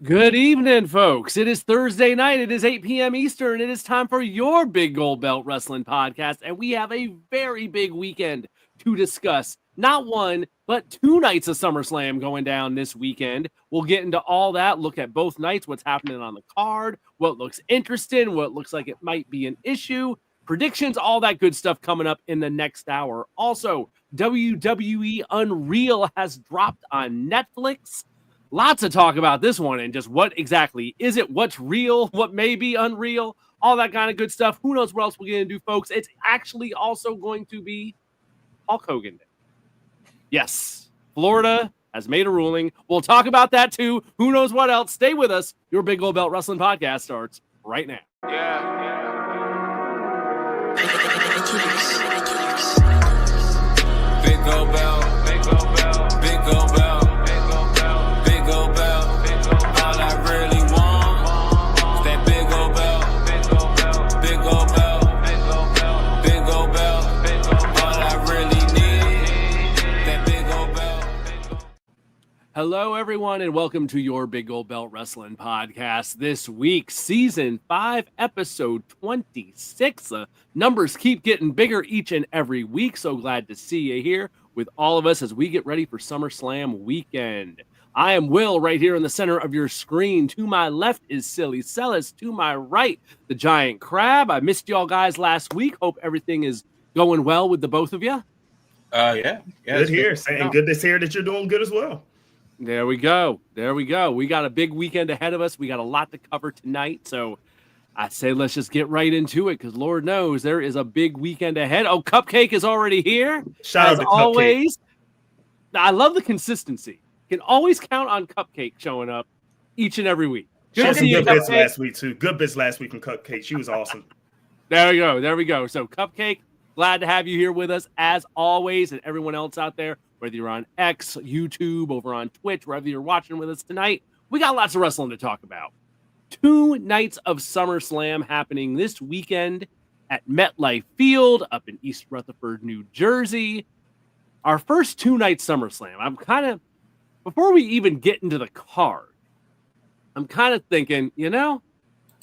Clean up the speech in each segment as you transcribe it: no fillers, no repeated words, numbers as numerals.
Good evening, folks. It is Thursday night. It is 8 p.m. Eastern. It is time for your Big Gold Belt Wrestling Podcast, and we have a very big weekend to discuss. Not one, but two nights of SummerSlam going down this weekend. We'll get into all that, look at both nights, what's happening on the card, what looks interesting, what looks like it might be an issue, predictions, all that good stuff coming up in the next hour. Also, WWE Unreal has dropped on Netflix. Lots to talk about this one and just what exactly is it, what's real, what may be unreal, all that kind of good stuff. Who knows what else we're going to do, folks. It's actually also going to be Hulk Hogan Day. Yes, Florida has made a ruling. We'll talk about that too. Who knows what else? Stay with us. Your Big Gold Belt Wrestling Podcast starts right now. Big Gold Belt, Big Gold Belt, Big Gold Belt. Hello, everyone, and welcome to your Big Gold Belt Wrestling Podcast. This week, Season 5, Episode 26. Numbers keep getting bigger each and every week, so glad to see you here with all of us as we get ready for SummerSlam weekend. I am Will, right here in the center of your screen. To my left is Silly Celis. To my right, the Giant Crab. I missed y'all guys last week. Hope everything is going well with the both of you. Yeah. Good here, and good to hear that you're doing good as well. There we go. We got a big weekend ahead of us. We got a lot to cover tonight. So I say let's just get right into it because Lord knows there is a big weekend ahead. Oh, Cupcake is already here. Shout out to always. Cupcake. I love the consistency. Can always count on Cupcake showing up each and every week. She had some good bits last week, too. Good bits last week from Cupcake. She was awesome. There we go. So Cupcake, glad to have you here with us as always, and everyone else out there. Whether you're on X, YouTube, over on Twitch, wherever you're watching with us tonight, we got lots of wrestling to talk about. 2 nights of SummerSlam happening this weekend at MetLife Field up in East Rutherford, New Jersey. Our first 2-night SummerSlam. Before we even get into the card, I'm kind of thinking,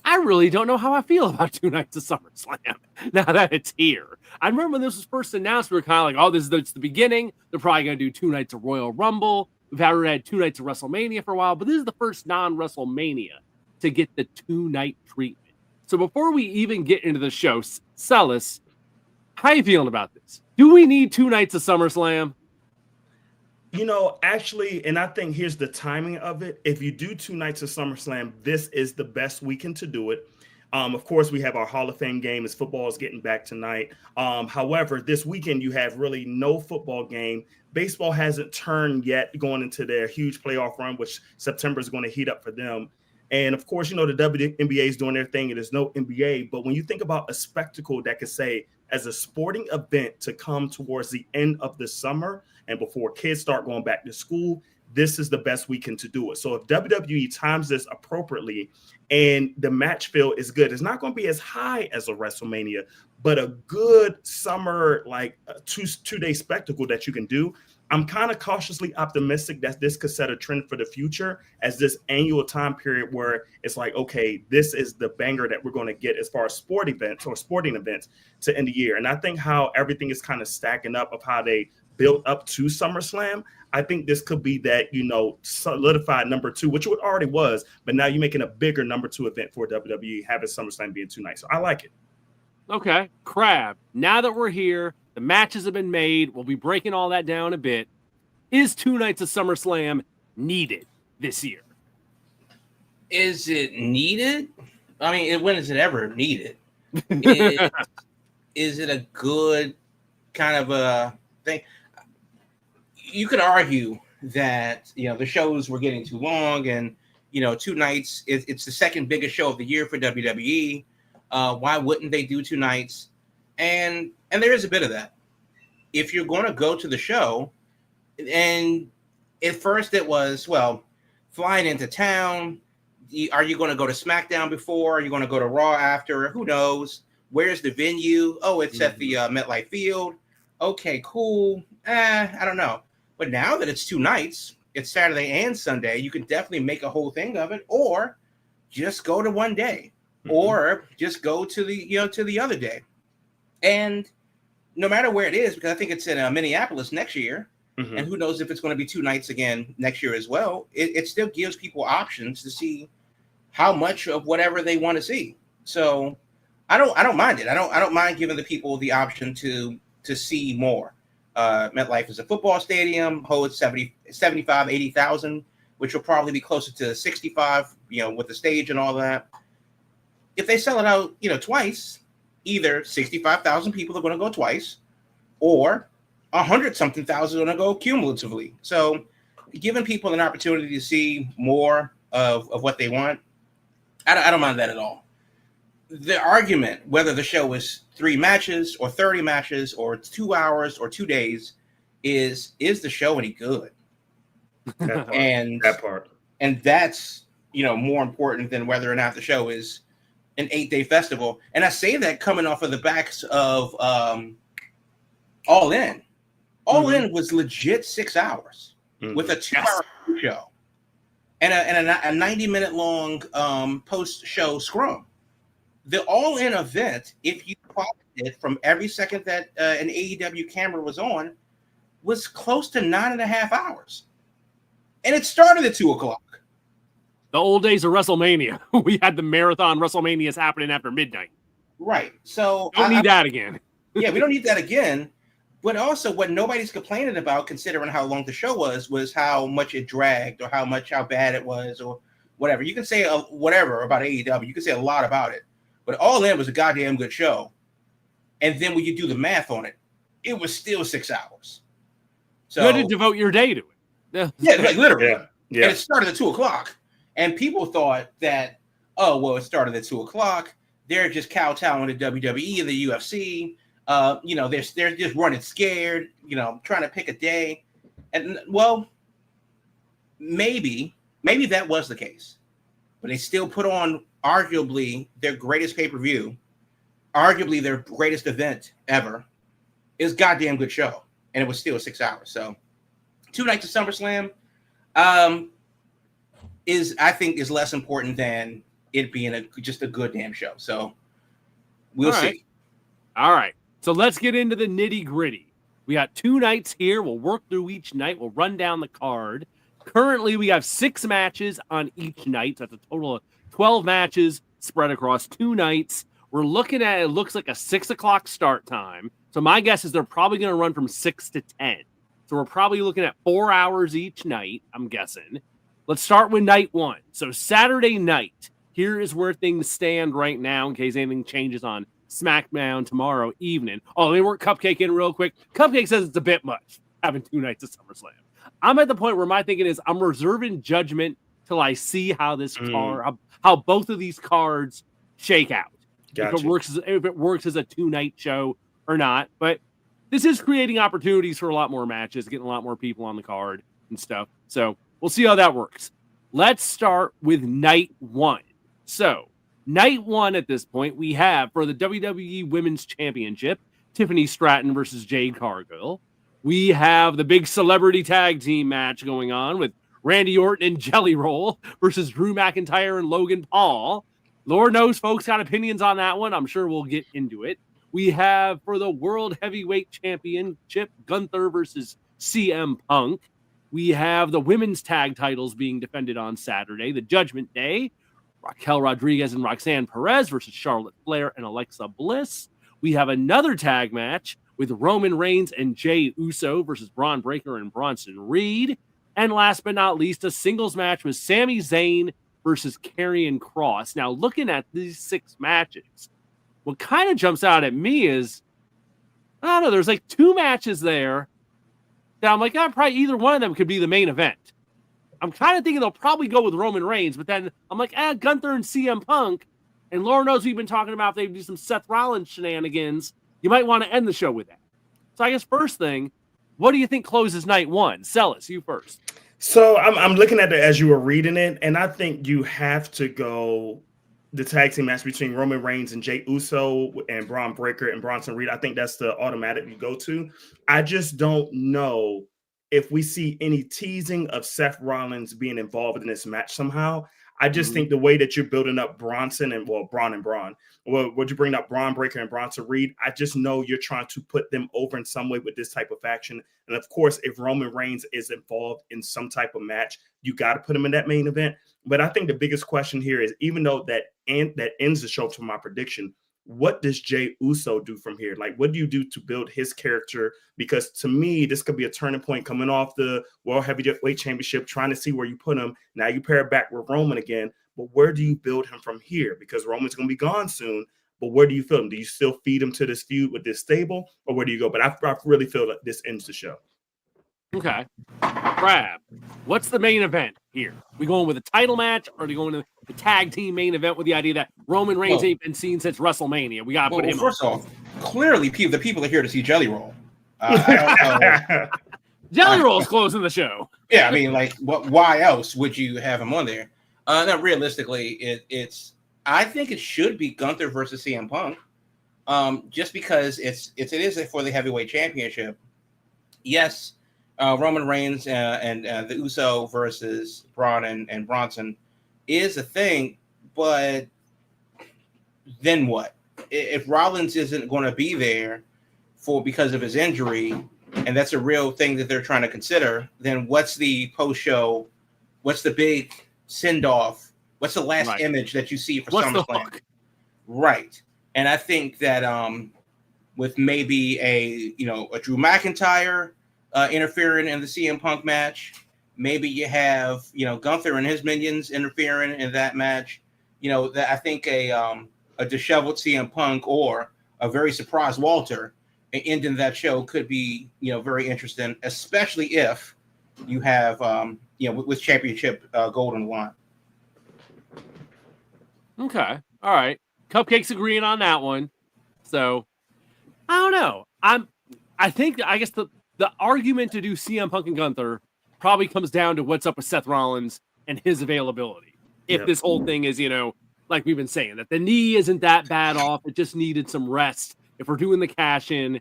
I really don't know how I feel about 2 nights of SummerSlam now that it's here. I remember when this was first announced, we were kind of like, this is the beginning. They're probably going to do 2 nights of Royal Rumble. We've already had 2 nights of WrestleMania for a while, but this is the first non-WrestleMania to get the 2-night treatment. So before we even get into the show, Celis, how are you feeling about this? Do we need 2 nights of SummerSlam? Actually, and I think here's the timing of it. If you do 2 nights of SummerSlam, this is the best weekend to do it. Of course, we have our Hall of Fame game as football is getting back tonight. However, this weekend you have really no football game. Baseball hasn't turned yet going into their huge playoff run, which September is going to heat up for them. And of course, the WNBA is doing their thing. It is no NBA. But when you think about a spectacle that could say as a sporting event to come towards the end of the summer and before kids start going back to school, this is the best weekend to do it. So if WWE times this appropriately and the match feel is good, it's not going to be as high as a WrestleMania, but a good summer, like a two-day spectacle that you can do. I'm kind of cautiously optimistic that this could set a trend for the future as this annual time period where it's like, okay, this is the banger that we're going to get as far as sporting events to end the year. And I think how everything is kind of stacking up of how they built up to SummerSlam, I think this could be that, solidified number 2, which it already was, but now you're making a bigger number 2 event for WWE, having SummerSlam being 2 nights. So I like it. Okay, Crab, now that we're here, the matches have been made, we'll be breaking all that down a bit. Is 2 nights of SummerSlam needed this year? Is it needed? I mean, when is it ever needed? Is it a good kind of a thing? You could argue that, the shows were getting too long and, 2 nights, it's the second biggest show of the year for WWE. Why wouldn't they do 2 nights? And there is a bit of that. If you're going to go to the show, and at first it was, flying into town. Are you going to go to SmackDown before? Are you going to go to Raw after? Who knows? Where's the venue? Oh, it's at the MetLife Field. Okay, cool. I don't know. But now that it's 2 nights, it's Saturday and Sunday, you can definitely make a whole thing of it, or just go to one day, or just go to the other day. And no matter where it is, because I think it's in Minneapolis next year, and who knows if it's going to be 2 nights again next year as well, it still gives people options to see how much of whatever they want to see. So I don't mind it. I don't mind giving the people the option to see more. MetLife is a football stadium, holds 75, 80,000, which will probably be closer to 65, with the stage and all that. If they sell it out, twice, either 65,000 people are going to go twice, or 100-something thousand are going to go cumulatively. So giving people an opportunity to see more of what they want, I don't mind that at all. The argument, whether the show is 3 matches or 30 matches or 2 hours or 2 days, is the show any good? That part. And that's, more important than whether or not the show is an 8-day festival. And I say that coming off of the backs of All In. All In was legit 6 hours with a 2-hour show and a 90-minute long post-show scrum. The All In event, if you followed it from every second that an AEW camera was on, was close to 9.5 hours. And it started at 2 o'clock. The old days of WrestleMania. We had the marathon WrestleManias happening after midnight. Right. So don't need that again. Yeah, we don't need that again. But also what nobody's complaining about, considering how long the show was how much it dragged or how bad it was or whatever. You can say whatever about AEW. You can say a lot about it. But All In was a goddamn good show. And then when you do the math on it, it was still 6 hours. So you had to devote your day to it. Yeah, like literally. Yeah. And it started at 2 o'clock. And people thought that, it started at 2 o'clock. They're just kowtowing to WWE and the UFC. They're just running scared, trying to pick a day. And well, maybe that was the case. But they still put on arguably their greatest pay-per-view, arguably their greatest event ever. Is goddamn good show. And it was still 6 hours. So 2 nights of SummerSlam I think is less important than it being just a good damn show. So we'll see. All right. So let's get into the nitty gritty. We got 2 nights here. We'll work through each night. We'll run down the card. Currently, we have 6 matches on each night. That's a total of 12 matches spread across 2 nights. We're looking at, it looks like a 6 o'clock start time. So my guess is they're probably going to run from 6 to 10. So we're probably looking at 4 hours each night, I'm guessing. Let's start with night 1. So Saturday night, here is where things stand right now in case anything changes on SmackDown tomorrow evening. Oh, let me work Cupcake in real quick. Cupcake says it's a bit much having 2 nights of SummerSlam. I'm at the point where my thinking is I'm reserving judgment till I see how this card, how both of these cards shake out. Gotcha. If it works as a 2-night show or not. But this is creating opportunities for a lot more matches, getting a lot more people on the card and stuff. So we'll see how that works. Let's start with night 1. So night 1 at this point, we have for the WWE Women's Championship, Tiffany Stratton versus Jade Cargill. We have the big celebrity tag team match going on with Randy Orton and Jelly Roll versus Drew McIntyre and Logan Paul. Lord knows folks got opinions on that one. I'm sure we'll get into it. We have for the World Heavyweight Championship, Gunther versus CM Punk. We have the women's tag titles being defended on Saturday, the Judgment Day. Raquel Rodriguez and Roxanne Perez versus Charlotte Flair and Alexa Bliss. We have another tag match with Roman Reigns and Jey Uso versus Braun Breaker and Bronson Reed. And last but not least, a singles match with Sami Zayn versus Karrion Kross. Now, looking at these 6 matches, what kind of jumps out at me is, I don't know, there's like 2 matches there that I'm like, probably either one of them could be the main event. I'm kind of thinking they'll probably go with Roman Reigns, but then I'm like, Gunther and CM Punk, and Lord knows we've been talking about if they do some Seth Rollins shenanigans, you might want to end the show with that. So I guess first thing, what do you think closes night 1? Celis, you first. So I'm looking at it as you were reading it, and I think you have to go the tag team match between Roman Reigns and Jey Uso and Braun Breaker and Bronson Reed. I think that's the automatic you go to. I just don't know if we see any teasing of Seth Rollins being involved in this match somehow. I just think the way that you're building up Bronson and Braun and Braun, would you bring up Braun Breaker and Bronson Reed? I just know you're trying to put them over in some way with this type of faction. And of course, if Roman Reigns is involved in some type of match, you got to put him in that main event. But I think the biggest question here is, even though that ends the show to my prediction, what does Jey Uso do from here? Like, what do you do to build his character? Because to me, this could be a turning point coming off the World Heavyweight Championship, trying to see where you put him. Now you pair it back with Roman again, but where do you build him from here? Because Roman's going to be gone soon, but where do you feel him? Do you still feed him to this feud with this stable, or where do you go? But I really feel that this ends the show. Okay. Crab, what's the main event here? We going with a title match, or are we going to the tag team main event with the idea that Roman Reigns ain't been seen since WrestleMania? We got to put him first off, clearly the people are here to see Jelly Roll. I don't know. Jelly Roll's closing the show. Yeah, I mean, like, why else would you have him on there? No, realistically, it's. I think it should be Gunther versus CM Punk, just because it is for the heavyweight championship. Yes. Roman Reigns and the Uso versus Braun and Bronson is a thing, but then what? If Rollins isn't going to be there because of his injury, and that's a real thing that they're trying to consider, then what's the post-show? What's the big send-off? What's the last image that you see for SummerSlam? Right. And I think that with maybe a Drew McIntyre interfering in the CM Punk match. Maybe you have, Gunther and his minions interfering in that match. That I think a disheveled CM Punk or a very surprised Walter ending that show could be, very interesting, especially if you have, with championship gold on the line. Okay. All right. Cupcake's agreeing on that one. So I don't know. I guess the argument to do CM Punk and Gunther probably comes down to what's up with Seth Rollins and his availability. If this whole thing is, like we've been saying, that the knee isn't that bad off, it just needed some rest. If we're doing the cash in,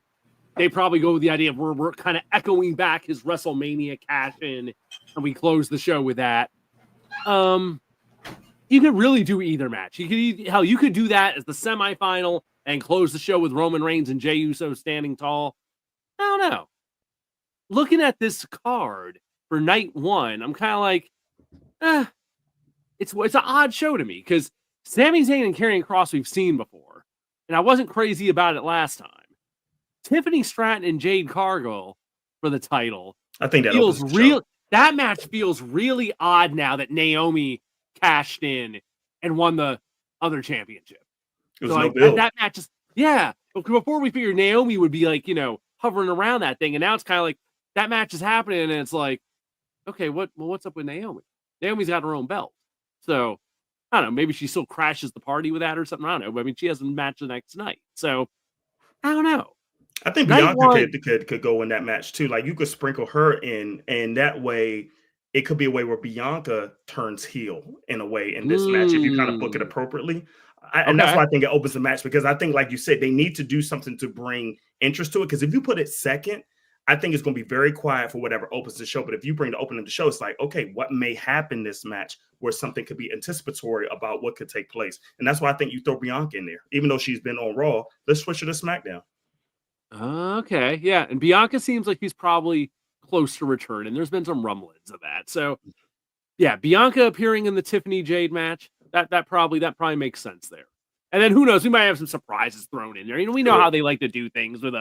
they probably go with the idea of we're kind of echoing back his WrestleMania cash in, and we close the show with that. You could really do either match. You could do that as the semifinal and close the show with Roman Reigns and Jey Uso standing tall. I don't know. Looking at this card for night one, I'm kind of like, it's an odd show to me because Sami Zayn and Karrion Kross we've seen before, and I wasn't crazy about it last time. Tiffany Stratton and Jade Cargill for the title. I think that feels real. That match feels really odd now that Naomi cashed in and won the other championship. It was no build. That match is Before we figured Naomi would be like hovering around that thing, and now it's kind of like that match is happening, and it's like, okay, what's up with Naomi? Naomi's got her own belt, so I don't know. Maybe she still crashes the party with that or something. I don't know. But I mean, she has a match the next night, so I don't know. I think Bianca could go in that match too. Like you could sprinkle her in, and that way it could be a way where Bianca turns heel in a way in this match if you kind of book it appropriately. And that's why I think it opens the match, because I think, like you said, they need to do something to bring interest to it. Because if you put it second, I think it's going to be very quiet for whatever opens the show. But if you bring the opening of the show, it's like, okay, what may happen this match where something could be anticipatory about what could take place. And that's why I think you throw Bianca in there. Even though she's been on Raw, let's switch her to SmackDown. Okay, yeah. And Bianca seems like she's probably close to return, and there's been some rumblings of that. So, yeah, Bianca appearing in the Tiffany Jade match, that probably makes sense there. And then who knows? We might have some surprises thrown in there. We know how they like to do things with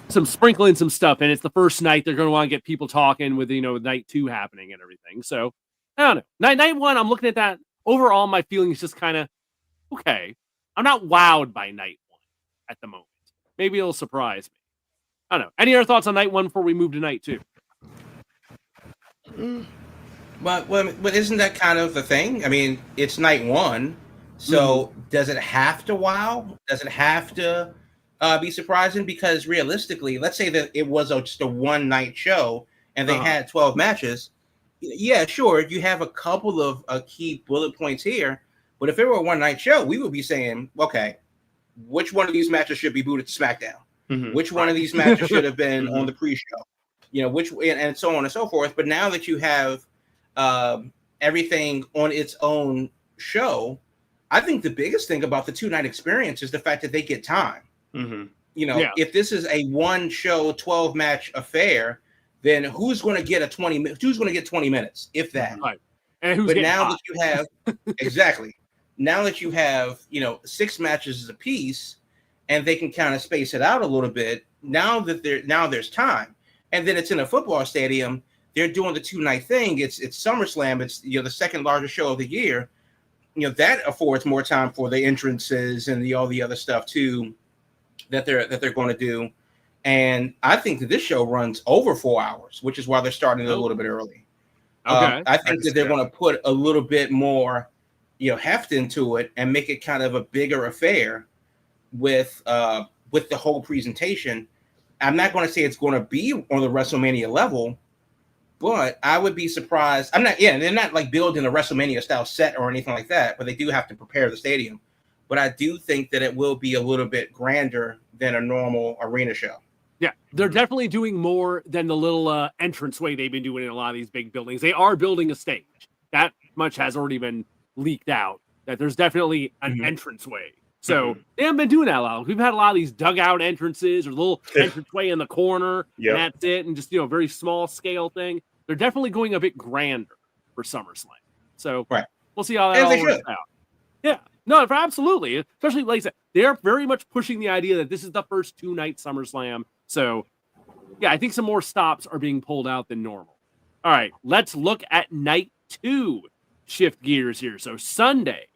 some sprinkling some stuff, and it's the first night they're going to want to get people talking with night two happening and everything. So I don't know. Night one, I'm looking at that. Overall, my feeling is just kind of okay. I'm not wowed by night one at the moment. Maybe it'll surprise me. I don't know. Any other thoughts on night one before we move to night two? But isn't that kind of the thing? I mean, it's night one. So does it have to wow? Does it have to be surprising? Because realistically, let's say that it was just a one-night show and they had 12 matches. Yeah, sure, you have a couple of key bullet points here. But if it were a one-night show, we would be saying, okay, which one of these matches should be booted to SmackDown? Which one of these matches should have been on the pre-show? which and so on and so forth. But now that you have everything on its own show, I think the biggest thing about the 2-night experience is the fact that they get time. Mm-hmm. If this is a 1-show 12-match affair, then who's going to get 20 minutes, if that? Right. And but now that you have exactly, now that you have 6 matches apiece, and they can kind of space it out a little bit. Now there's time, and then it's in a football stadium. They're doing the 2-night thing. It's SummerSlam. It's the second largest show of the year. That affords more time for the entrances and all the other stuff too that they're going to do. And I think that this show runs over 4 hours, which is why they're starting a little bit early. Okay. I think that they're going to put a little bit more, heft into it and make it kind of a bigger affair with the whole presentation. I'm not going to say it's going to be on the WrestleMania level, but I would be surprised. They're not like building a WrestleMania style set or anything like that, but they do have to prepare the stadium. But I do think that it will be a little bit grander than a normal arena show. Yeah, they're definitely doing more than the little entranceway they've been doing in a lot of these big buildings. They are building a stage. That much has already been leaked out, that there's definitely an entranceway. So they haven't been doing that a lot. We've had a lot of these dugout entrances or little entranceway in the corner, and that's it, and just very small scale thing. They're definitely going a bit grander for SummerSlam. So we'll see how that all works out. Yeah, no, absolutely. Especially like I said, they're very much pushing the idea that this is the first 2-night SummerSlam. So yeah, I think some more stops are being pulled out than normal. All right, let's look at night 2. Shift gears here. So Sunday,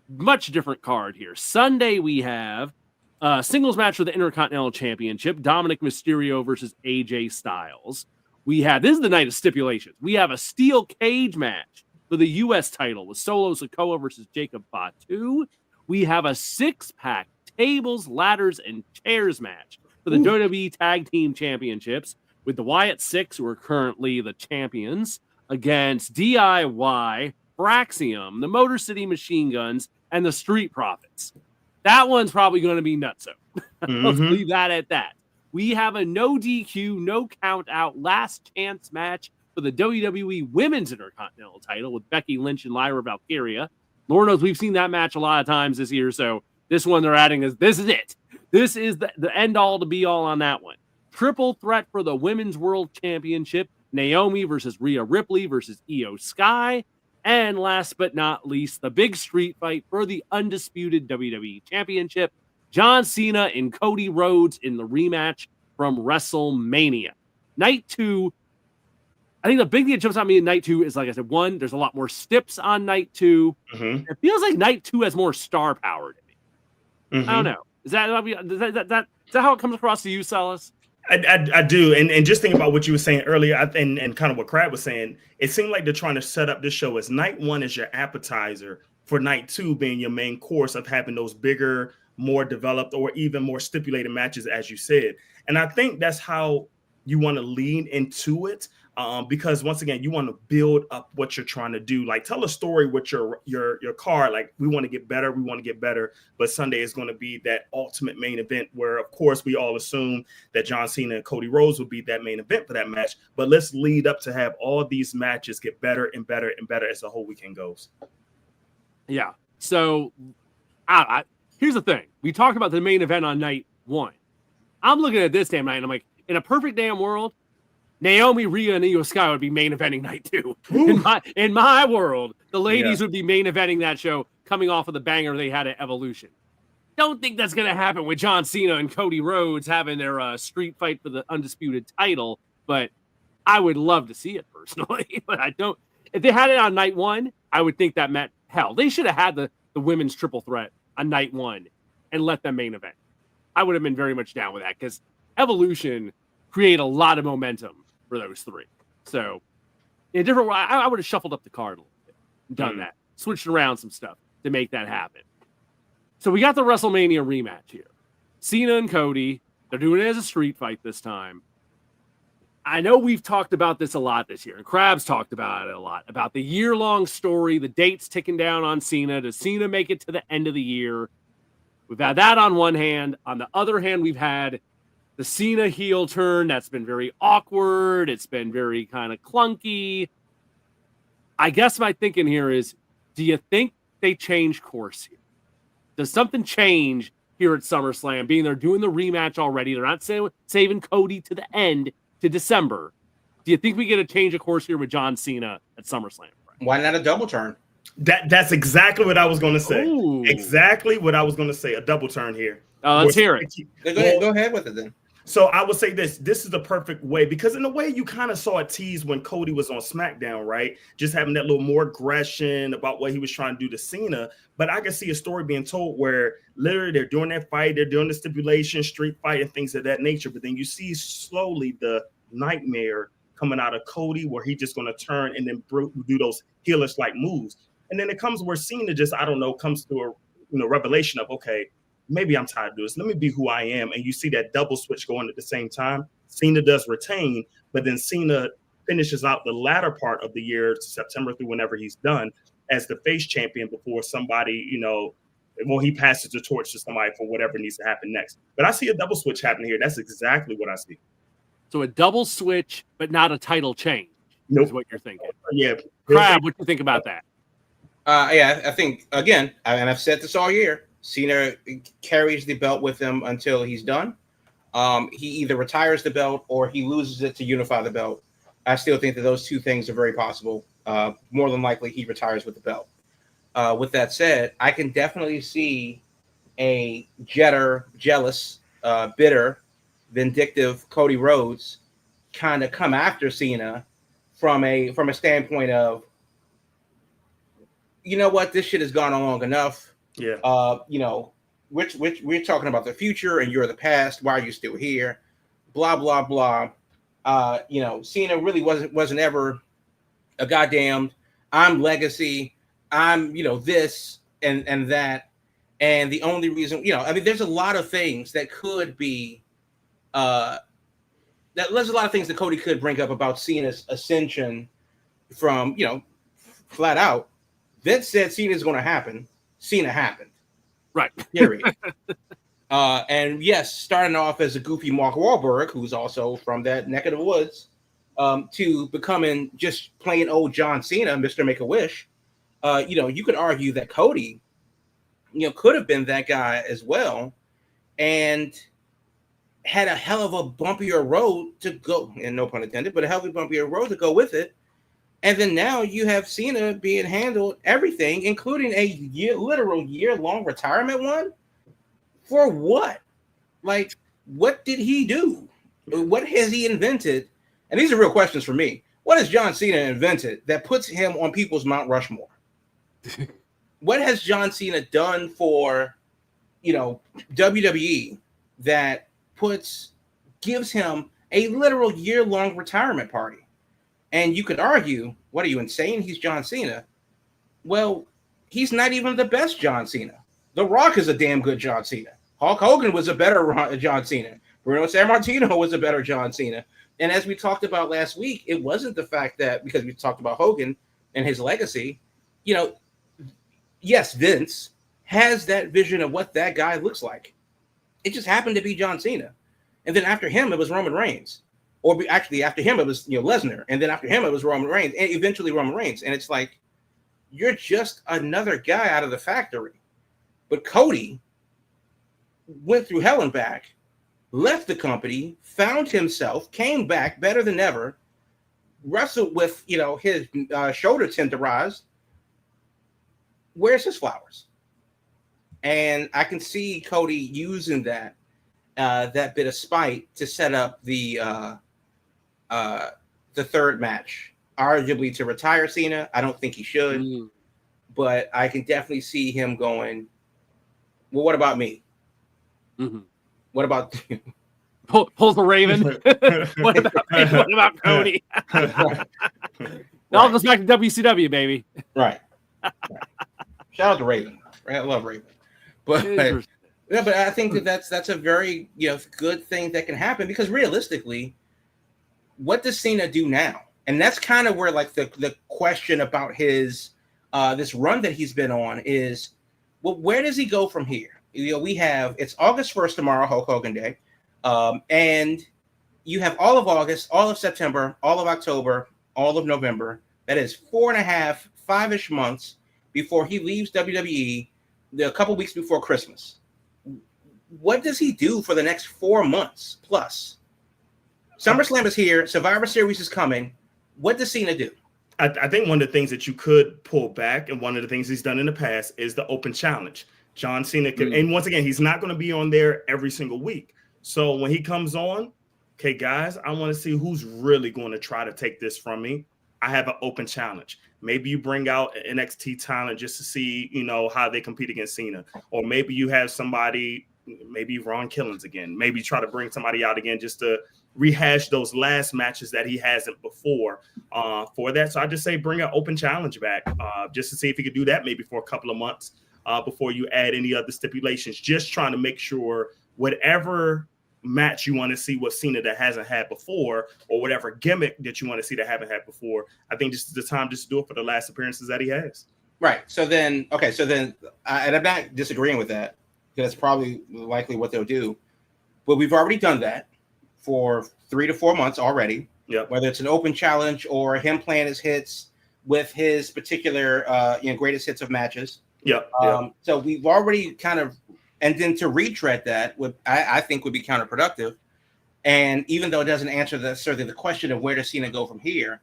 much different card here. Sunday, we have a singles match for the Intercontinental Championship, Dominic Mysterio versus AJ Styles. This is the night of stipulations. We have a steel cage match for the U.S. title with Solo Sikoa versus Jacob Fatu. We have a 6-pack tables, ladders, and chairs match for the WWE Tag Team Championships with the Wyatt Six, who are currently the champions, against DIY, Braxium, the Motor City Machine Guns, and the Street Profits. That one's probably going to be nutso. Let's leave that at that. We have a no DQ, no count out last chance match for the WWE Women's Intercontinental title with Becky Lynch and Lyra Valkyria. Lord knows we've seen that match a lot of times this year, so this one they're adding this is it. This is the end all to be all on that one. Triple threat for the Women's World Championship, Naomi versus Rhea Ripley versus Io Sky. And last but not least, the big street fight for the undisputed WWE Championship, John Cena and Cody Rhodes in the rematch from WrestleMania. Night 2, I think the big thing that jumps out at me in night 2 is, like I said, one, there's a lot more stips on night 2. It feels like night 2 has more star power to me. I don't know. Is that how it comes across to you, Salas? I do. And just think about what you were saying earlier and kind of what Crab was saying. It seemed like they're trying to set up this show as night 1 is your appetizer for night 2 being your main course of having those bigger, more developed or even more stipulated matches, as you said. And I think that's how you want to lean into it. Because once again, you want to build up what you're trying to do. Like tell a story with your card. Like we want to get better. But Sunday is going to be that ultimate main event where, of course, we all assume that John Cena and Cody Rhodes will be that main event for that match. But let's lead up to have all these matches get better and better and better as the whole weekend goes. Yeah. So here's the thing. We talked about the main event on night 1. I'm looking at this damn night and I'm like, in a perfect damn world, Naomi, Rhea, and Io Sky would be main eventing night 2. In my world, the ladies would be main eventing that show coming off of the banger they had at Evolution. Don't think that's going to happen with John Cena and Cody Rhodes having their street fight for the undisputed title, but I would love to see it personally. But I don't. If they had it on night 1, I would think that meant hell. They should have had the women's triple threat on night 1 and let them main event. I would have been very much down with that because Evolution create a lot of momentum for those 3. So in a different way, I would have shuffled up the card a little bit and done that, switched around some stuff to make that happen. So we got the WrestleMania rematch here. Cena and Cody, they're doing it as a street fight this time. I know we've talked about this a lot this year, and Krabs talked about it a lot, about the year-long story, the dates ticking down on Cena. Does Cena make it to the end of the year? We've had that on one hand. On the other hand, we've had the Cena heel turn, that's been very awkward. It's been very kind of clunky. I guess my thinking here is, do you think they change course here? Does something change here at SummerSlam, being they're doing the rematch already? They're not saving Cody to the end to December. Do you think we get a change of course here with John Cena at SummerSlam? Why not a double turn? That's exactly what I was going to say. Ooh. Exactly what I was going to say. A double turn here. Let's hear it. Go ahead with it then. So I would say this is the perfect way, because in a way you kind of saw a tease when Cody was on SmackDown, right? Just having that little more aggression about what he was trying to do to Cena. But I can see a story being told where literally they're doing that fight, they're doing the stipulation, street fight, and things of that nature. But then you see slowly the nightmare coming out of Cody, where he's just going to turn and then do those heelish-like moves. And then it comes where Cena just, I don't know, comes to a revelation of, okay, maybe I'm tired of this. Let me be who I am. And you see that double switch going at the same time. Cena does retain, but then Cena finishes out the latter part of the year, September through whenever he's done, as the face champion before somebody, he passes the torch to somebody for whatever needs to happen next. But I see a double switch happening here. That's exactly what I see. So a double switch, but not a title change. Nope. Is what you're thinking. Yeah. Crab, what do you think about that? I think, again, and I've said this all year, Cena carries the belt with him until he's done. He either retires the belt or he loses it to unify the belt. I still think that those two things are very possible. More than likely, he retires with the belt. With that said, I can definitely see a jealous, bitter, vindictive Cody Rhodes kind of come after Cena from a standpoint of, you know what, this shit has gone on long enough. Yeah. Which we're talking about the future and you're the past. Why are you still here? Blah blah blah. Cena really wasn't ever a goddamn I'm legacy. I'm this and that. And the only reason, there's a lot of things that could be there's a lot of things that Cody could bring up about Cena's ascension from, flat out. Vince said Cena's going to happen. Cena happened. Right. Period. And yes, starting off as a goofy Mark Wahlberg, who's also from that neck of the woods, to becoming just plain old John Cena, Mr. Make-A-Wish. You could argue that Cody, could have been that guy as well, and had a hell of a bumpier road to go, and no pun intended, but a hell of a bumpier road to go with it. And then now you have Cena being handled everything, including a literal year-long retirement one. For what? Like, what did he do? What has he invented? And these are real questions for me. What has John Cena invented that puts him on people's Mount Rushmore? What has John Cena done for, WWE that gives him a literal year-long retirement party? And you could argue, what are you, insane? He's John Cena. Well, he's not even the best John Cena. The Rock is a damn good John Cena. Hulk Hogan was a better John Cena. Bruno Sammartino was a better John Cena. And as we talked about last week, it wasn't the fact that, because we talked about Hogan and his legacy, yes, Vince has that vision of what that guy looks like. It just happened to be John Cena. And then after him, it was Roman Reigns. Or actually, after him, it was Lesnar, and then after him, it was Roman Reigns, and eventually Roman Reigns. And it's like, you're just another guy out of the factory. But Cody went through hell and back, left the company, found himself, came back better than ever, wrestled with his shoulder tenderized. Where's his flowers? And I can see Cody using that bit of spite to set up the third match, arguably to retire Cena. I don't think he should, but I can definitely see him going, well, what about me? Mm-hmm. What about you? Pulls the Raven. What about me? What about Cody? It all goes back to WCW, baby. Right. Shout out to Raven. I love Raven. But I think that's a very good thing that can happen, because realistically, what does Cena do now? And that's kind of where the question about his this run that he's been on is, well, where does he go from here? It's August 1st tomorrow, Hulk Hogan Day. And you have all of August, all of September, all of October, all of November. That is 4.5, 5-ish months before he leaves WWE, a couple weeks before Christmas. What does he do for the next 4 months plus? SummerSlam is here. Survivor Series is coming. What does Cena do? I think one of the things that you could pull back, and one of the things he's done in the past, is the open challenge. John Cena could, and once again, he's not going to be on there every single week. So when he comes on, okay, guys, I want to see who's really going to try to take this from me. I have an open challenge. Maybe you bring out an NXT talent just to see, how they compete against Cena. Or maybe you have somebody, maybe Ron Killings again. Maybe try to bring somebody out again just to rehash those last matches that he hasn't before for that. So I just say bring an open challenge back just to see if he could do that maybe for a couple of months before you add any other stipulations. Just trying to make sure whatever match you want to see with Cena that hasn't had before, or whatever gimmick that you want to see that haven't had before, I think this is the time just to do it for the last appearances that he has. Right. So then, and I'm not disagreeing with that, because that's probably likely what they'll do. But we've already done that for 3 to 4 months already. Yep. Whether it's an open challenge or him playing his hits with his particular greatest hits of matches. Yep. So we've already kind of, and then to retread that I think would be counterproductive. And even though it doesn't answer necessarily the question of where does Cena go from here,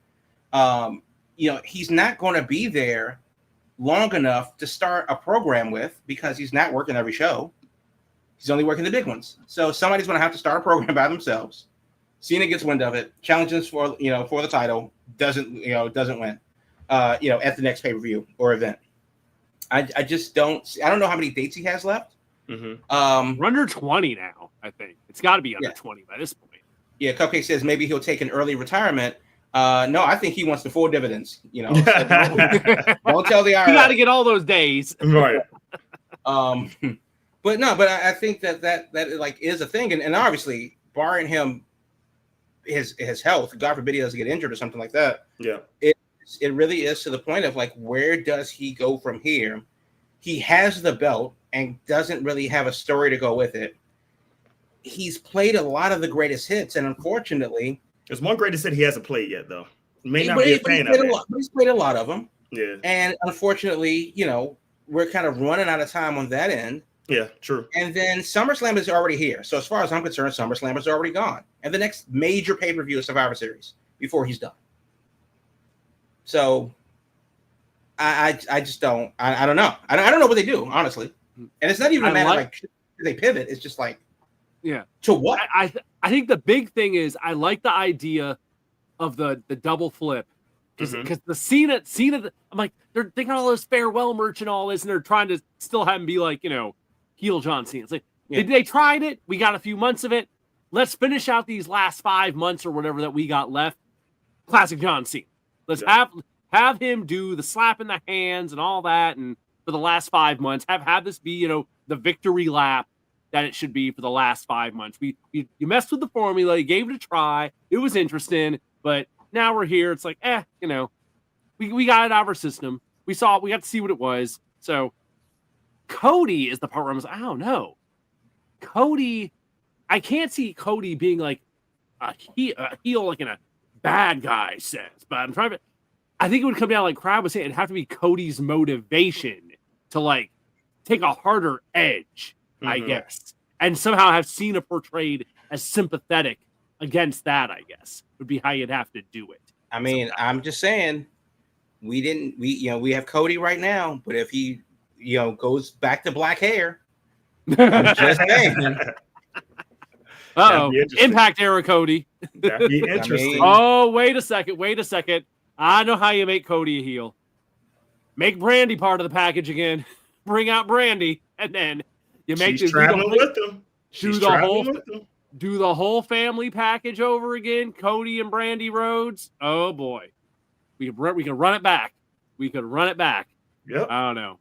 he's not going to be there long enough to start a program with, because he's not working every show. He's only working the big ones. So somebody's going to have to start a program by themselves. Cena gets wind of it, challenges for the title, doesn't win, at the next pay-per-view or event. I don't know how many dates he has left. Mm-hmm. We're under 20 now, I think. It's got to be under 20 by this point. Yeah, Cupcake says maybe he'll take an early returement. No, I think he wants the full dividends. Don't tell the IRS. You got to get all those days. Right. But I think that like is a thing. And obviously, barring him, his health, God forbid he doesn't get injured or something like that. Yeah. It really is to the point of like, where does he go from here? He has the belt and doesn't really have a story to go with it. He's played a lot of the greatest hits, and unfortunately, there's one greatest hit he hasn't played yet, though. May not be a fan of it. He's played a lot of them. Yeah. And unfortunately, we're kind of running out of time on that end. Yeah, true. And then SummerSlam is already here. So as far as I'm concerned, SummerSlam is already gone. And the next major pay-per-view is Survivor Series before he's done. So I just don't. I don't know. I don't know what they do, honestly. And it's not even a matter of like, should they pivot? It's just like, to what? I think the big thing is I like the idea of the double flip, because the Cena, I'm like, they're thinking all this farewell merch and all this, and they're trying to still have him be like, heel John Cena. It's like they tried it. We got a few months of it. Let's finish out these last 5 months or whatever that we got left. Classic John Cena. Let's have him do the slap in the hands and all that, and for the last 5 months, have this be the victory lap that it should be for the last 5 months. You messed with the formula, you gave it a try, it was interesting, but now we're here. It's like, we got it out of our system. We got to see what it was. So Cody is the part where I was like, I don't know. Cody, I can't see Cody being like a heel like in a bad guy sense, but I think it would come down, like Crab was saying, it'd have to be Cody's motivation to like take a harder edge, I guess, and somehow have Cena portrayed as sympathetic against that, I guess, would be how you'd have to do it. I mean, I'm just saying, we have Cody right now, but if he, goes back to black hair, I'm just saying. Impact era Cody. That'd be interesting. Wait a second. I know how you make Cody a heel. Make Brandy part of the package again. Bring out Brandy, and then you make She's traveling with them. Do the whole family package over again. Cody and Brandy Rhodes. Oh boy, we could run it back. Yep. I don't know.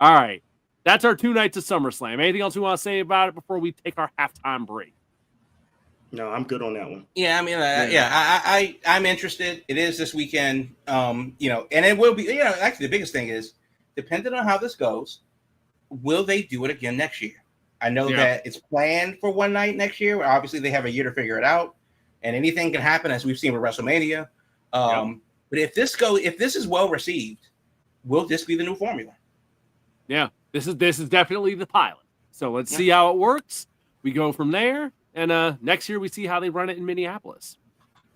All right, that's our 2 nights of SummerSlam. Anything else we want to say about it before we take our halftime break? No, I'm good on that one. Yeah, I mean, I'm interested. It is this weekend, and it will be. Actually, the biggest thing is, depending on how this goes, will they do it again next year? I know that it's planned for one night next year. Obviously, they have a year to figure it out, and anything can happen, as we've seen with WrestleMania. But if this is well received, will this be the new formula? Yeah, this is definitely the pilot. So let's see how it works. We go from there, and next year we see how they run it in Minneapolis.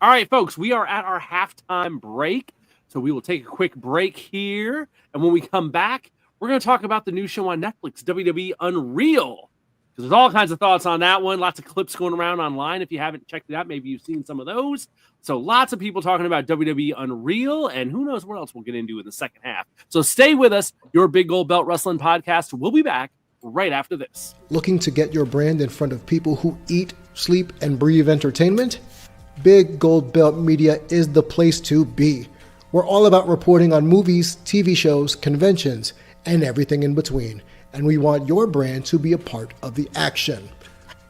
All right, folks, we are at our halftime break, so we will take a quick break here, and when we come back, we're going to talk about the new show on Netflix, WWE Unreal. There's all kinds of thoughts on that one. Lots of clips going around online. If you haven't checked it out, maybe you've seen some of those. So lots of people talking about WWE Unreal, and who knows what else we'll get into in the second half. So stay with us. Your Big Gold Belt Wrestling Podcast will be back right after this. Looking to get your brand in front of people who eat, sleep, and breathe entertainment? Big Gold Belt Media is the place to be. We're all about reporting on movies, TV shows, conventions, and everything in between. And we want your brand to be a part of the action.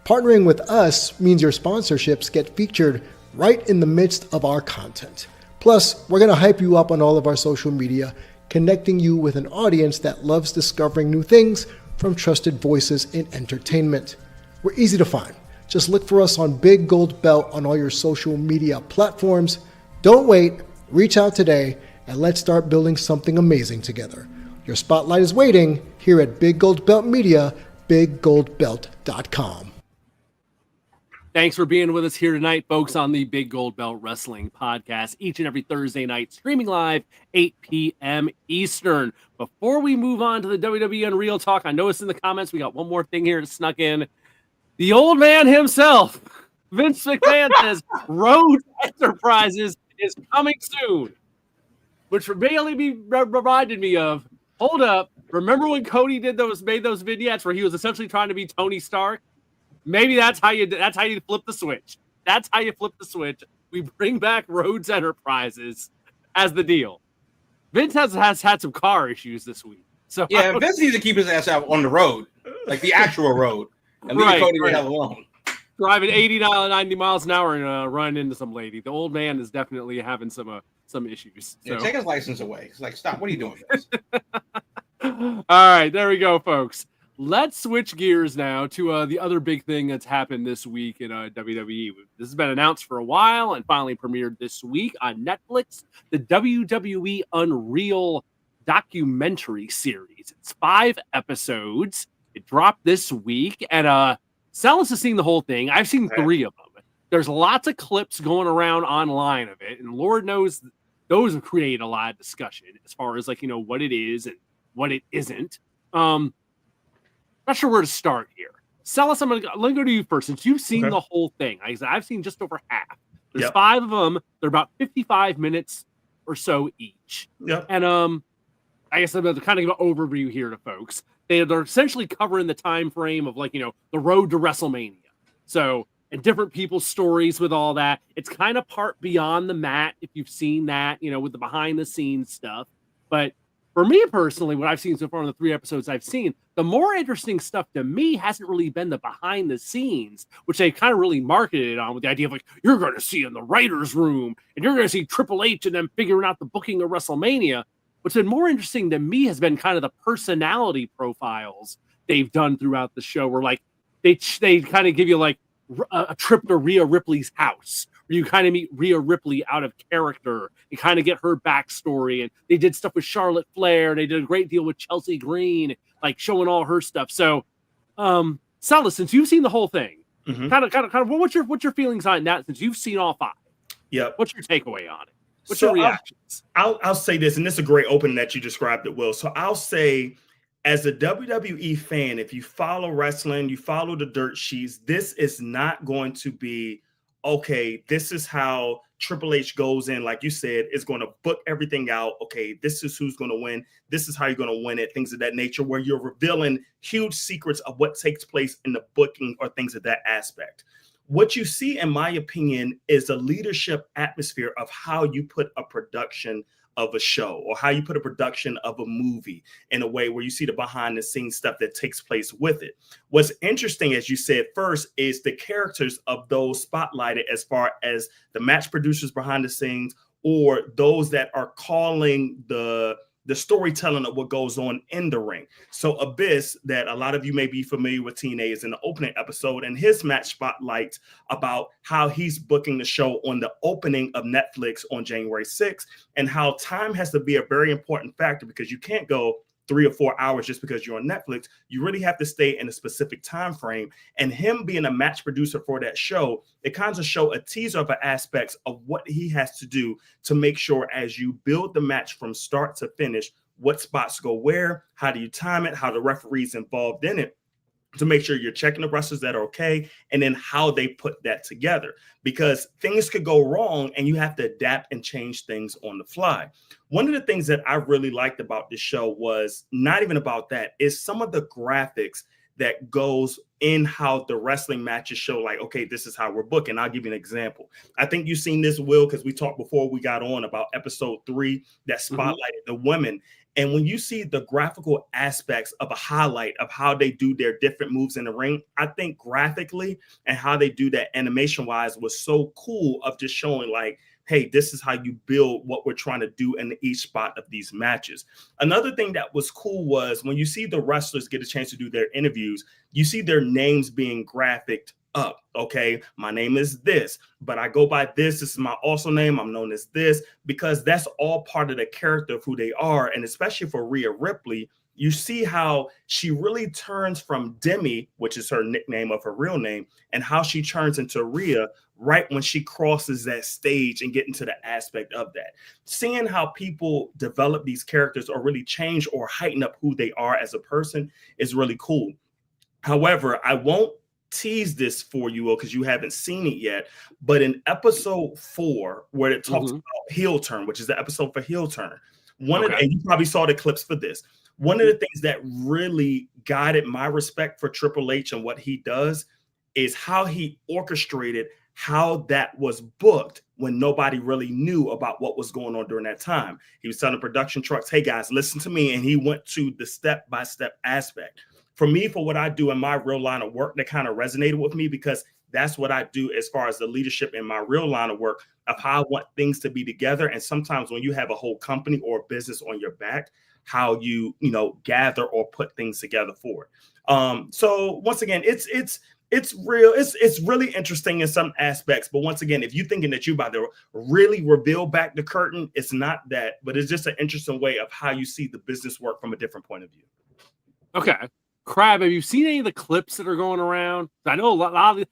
Partnering with us means your sponsorships get featured right in the midst of our content. Plus, we're going to hype you up on all of our social media, connecting you with an audience that loves discovering new things from trusted voices in entertainment. We're easy to find. Just look for us on Big Gold Belt on all your social media platforms. Don't wait, reach out today, and let's start building something amazing together. Your spotlight is waiting here at Big Gold Belt Media, biggoldbelt.com. Thanks for being with us here tonight, folks, on the Big Gold Belt Wrestling Podcast, each and every Thursday night, streaming live, 8 p.m. Eastern. Before we move on to the WWE Unreal talk, I noticed in the comments we got one more thing here that snuck in. The old man himself, Vince McMahon, says Rhodes Enterprises is coming soon, which really reminded me of, hold up, remember when Cody made those vignettes where he was essentially trying to be Tony Stark? Maybe that's how you flip the switch. That's how you flip the switch. We bring back Rhodes Enterprises as the deal. Vince has had some car issues this week. So yeah, Vince needs to keep his ass out on the road, like the actual road, and leave Cody the hell alone. Driving 90 miles an hour and running into some lady. The old man is definitely having some issues. So. Yeah, take his license away. It's like, stop. What are you doing, Vince? All right, there we go, folks. Let's switch gears now to the other big thing that's happened this week in WWE. This has been announced for a while and finally premiered this week on Netflix, the WWE Unreal documentary series. It's 5 episodes. It dropped this week, and Salas has seen the whole thing. I've seen 3 of them. There's lots of clips going around online of it, and Lord knows those have created a lot of discussion as far as what it is and what it isn't. Not sure where to start here. Salas, let me go to you first, since you've seen the whole thing. I've seen just over half. There's 5 of them. They're about 55 minutes or so each. Yep. And I guess I'm going to kind of give an overview here to folks. They're essentially covering the time frame of the road to WrestleMania. So, and different people's stories with all that. It's kind of part beyond the mat, if you've seen that, with the behind the scenes stuff. But for me personally, what I've seen so far in the 3 episodes I've seen, the more interesting stuff to me hasn't really been the behind the scenes, which they kind of really marketed it on with the idea of you're going to see in the writer's room and you're going to see Triple H and them figuring out the booking of WrestleMania. What's been more interesting to me has been kind of the personality profiles they've done throughout the show, where they kind of give you a trip to Rhea Ripley's house, where you kind of meet Rhea Ripley out of character and kind of get her backstory. And they did stuff with Charlotte Flair. They did a great deal with Chelsea Green, showing all her stuff. So, Salas, since you've seen the whole thing, kind of, what's your feelings on that? Since you've seen all 5, what's your takeaway on it? What's your reactions? I'll say this, and this is a great opening that you described it, Will. So I'll say, as a WWE fan, if you follow wrestling, you follow the dirt sheets, this is not going to be, okay, this is how Triple H goes in, like you said, is going to book everything out. Okay, this is who's going to win. This is how you're going to win it, things of that nature, where you're revealing huge secrets of what takes place in the booking or things of that aspect. What you see, in my opinion, is a leadership atmosphere of how you put a production of a show or how you put a production of a movie in a way where you see the behind the scenes stuff that takes place with it. What's interesting, as you said first, is the characters of those spotlighted as far as the match producers behind the scenes or those that are calling the the storytelling of what goes on in the ring. So Abyss, that a lot of you may be familiar with, TNA, is in the opening episode, and his match spotlights about how he's booking the show on the opening of Netflix on January 6th, and how time has to be a very important factor, because you can't go 3 or 4 hours just because you're on Netflix. You really have to stay in a specific time frame. And him being a match producer for that show, it kind of show a teaser of aspects of what he has to do to make sure, as you build the match from start to finish, what spots go where, how do you time it, how the referee's involved in it, to make sure you're checking the wrestlers that are okay, and then how they put that together, because things could go wrong and you have to adapt and change things on the fly. One of the things that I really liked about this show was not even about that, is some of the graphics that goes in how the wrestling matches show, like, okay, this is how we're booking. I'll give you an example. I think you've seen this, Will, because we talked before we got on about episode 3 that spotlighted the women. And when you see the graphical aspects of a highlight of how they do their different moves in the ring, I think graphically and how they do that animation wise was so cool, of just showing like, hey, this is how you build what we're trying to do in each spot of these matches. Another thing that was cool was when you see the wrestlers get a chance to do their interviews, you see their names being graphicked up. Okay, my name is this, but I go by this. This is my also name. I'm known as this, because that's all part of the character of who they are. And especially for Rhea Ripley, you see how she really turns from Demi, which is her nickname of her real name, and how she turns into Rhea right when she crosses that stage and get into the aspect of that. Seeing how people develop these characters or really change or heighten up who they are as a person is really cool. However, I won't tease this for you because you haven't seen it yet, but in episode 4, where it talks about heel turn, which is the episode for heel turn, and you probably saw the clips for this. One of the things that really guided my respect for Triple H and what he does is how he orchestrated how that was booked when nobody really knew about what was going on during that time. He was telling production trucks, hey guys, listen to me. And he went to the step-by-step aspect. For me, for what I do in my real line of work, that kind of resonated with me, because that's what I do as far as the leadership in my real line of work, of how I want things to be together. And sometimes when you have a whole company or business on your back, how you gather or put things together for it. So once again, it's real. It's really interesting in some aspects. But once again, if you're thinking that you're about to really reveal back the curtain, it's not that, but it's just an interesting way of how you see the business work from a different point of view. Okay. Crab, have you seen any of the clips that are going around? I know a lot of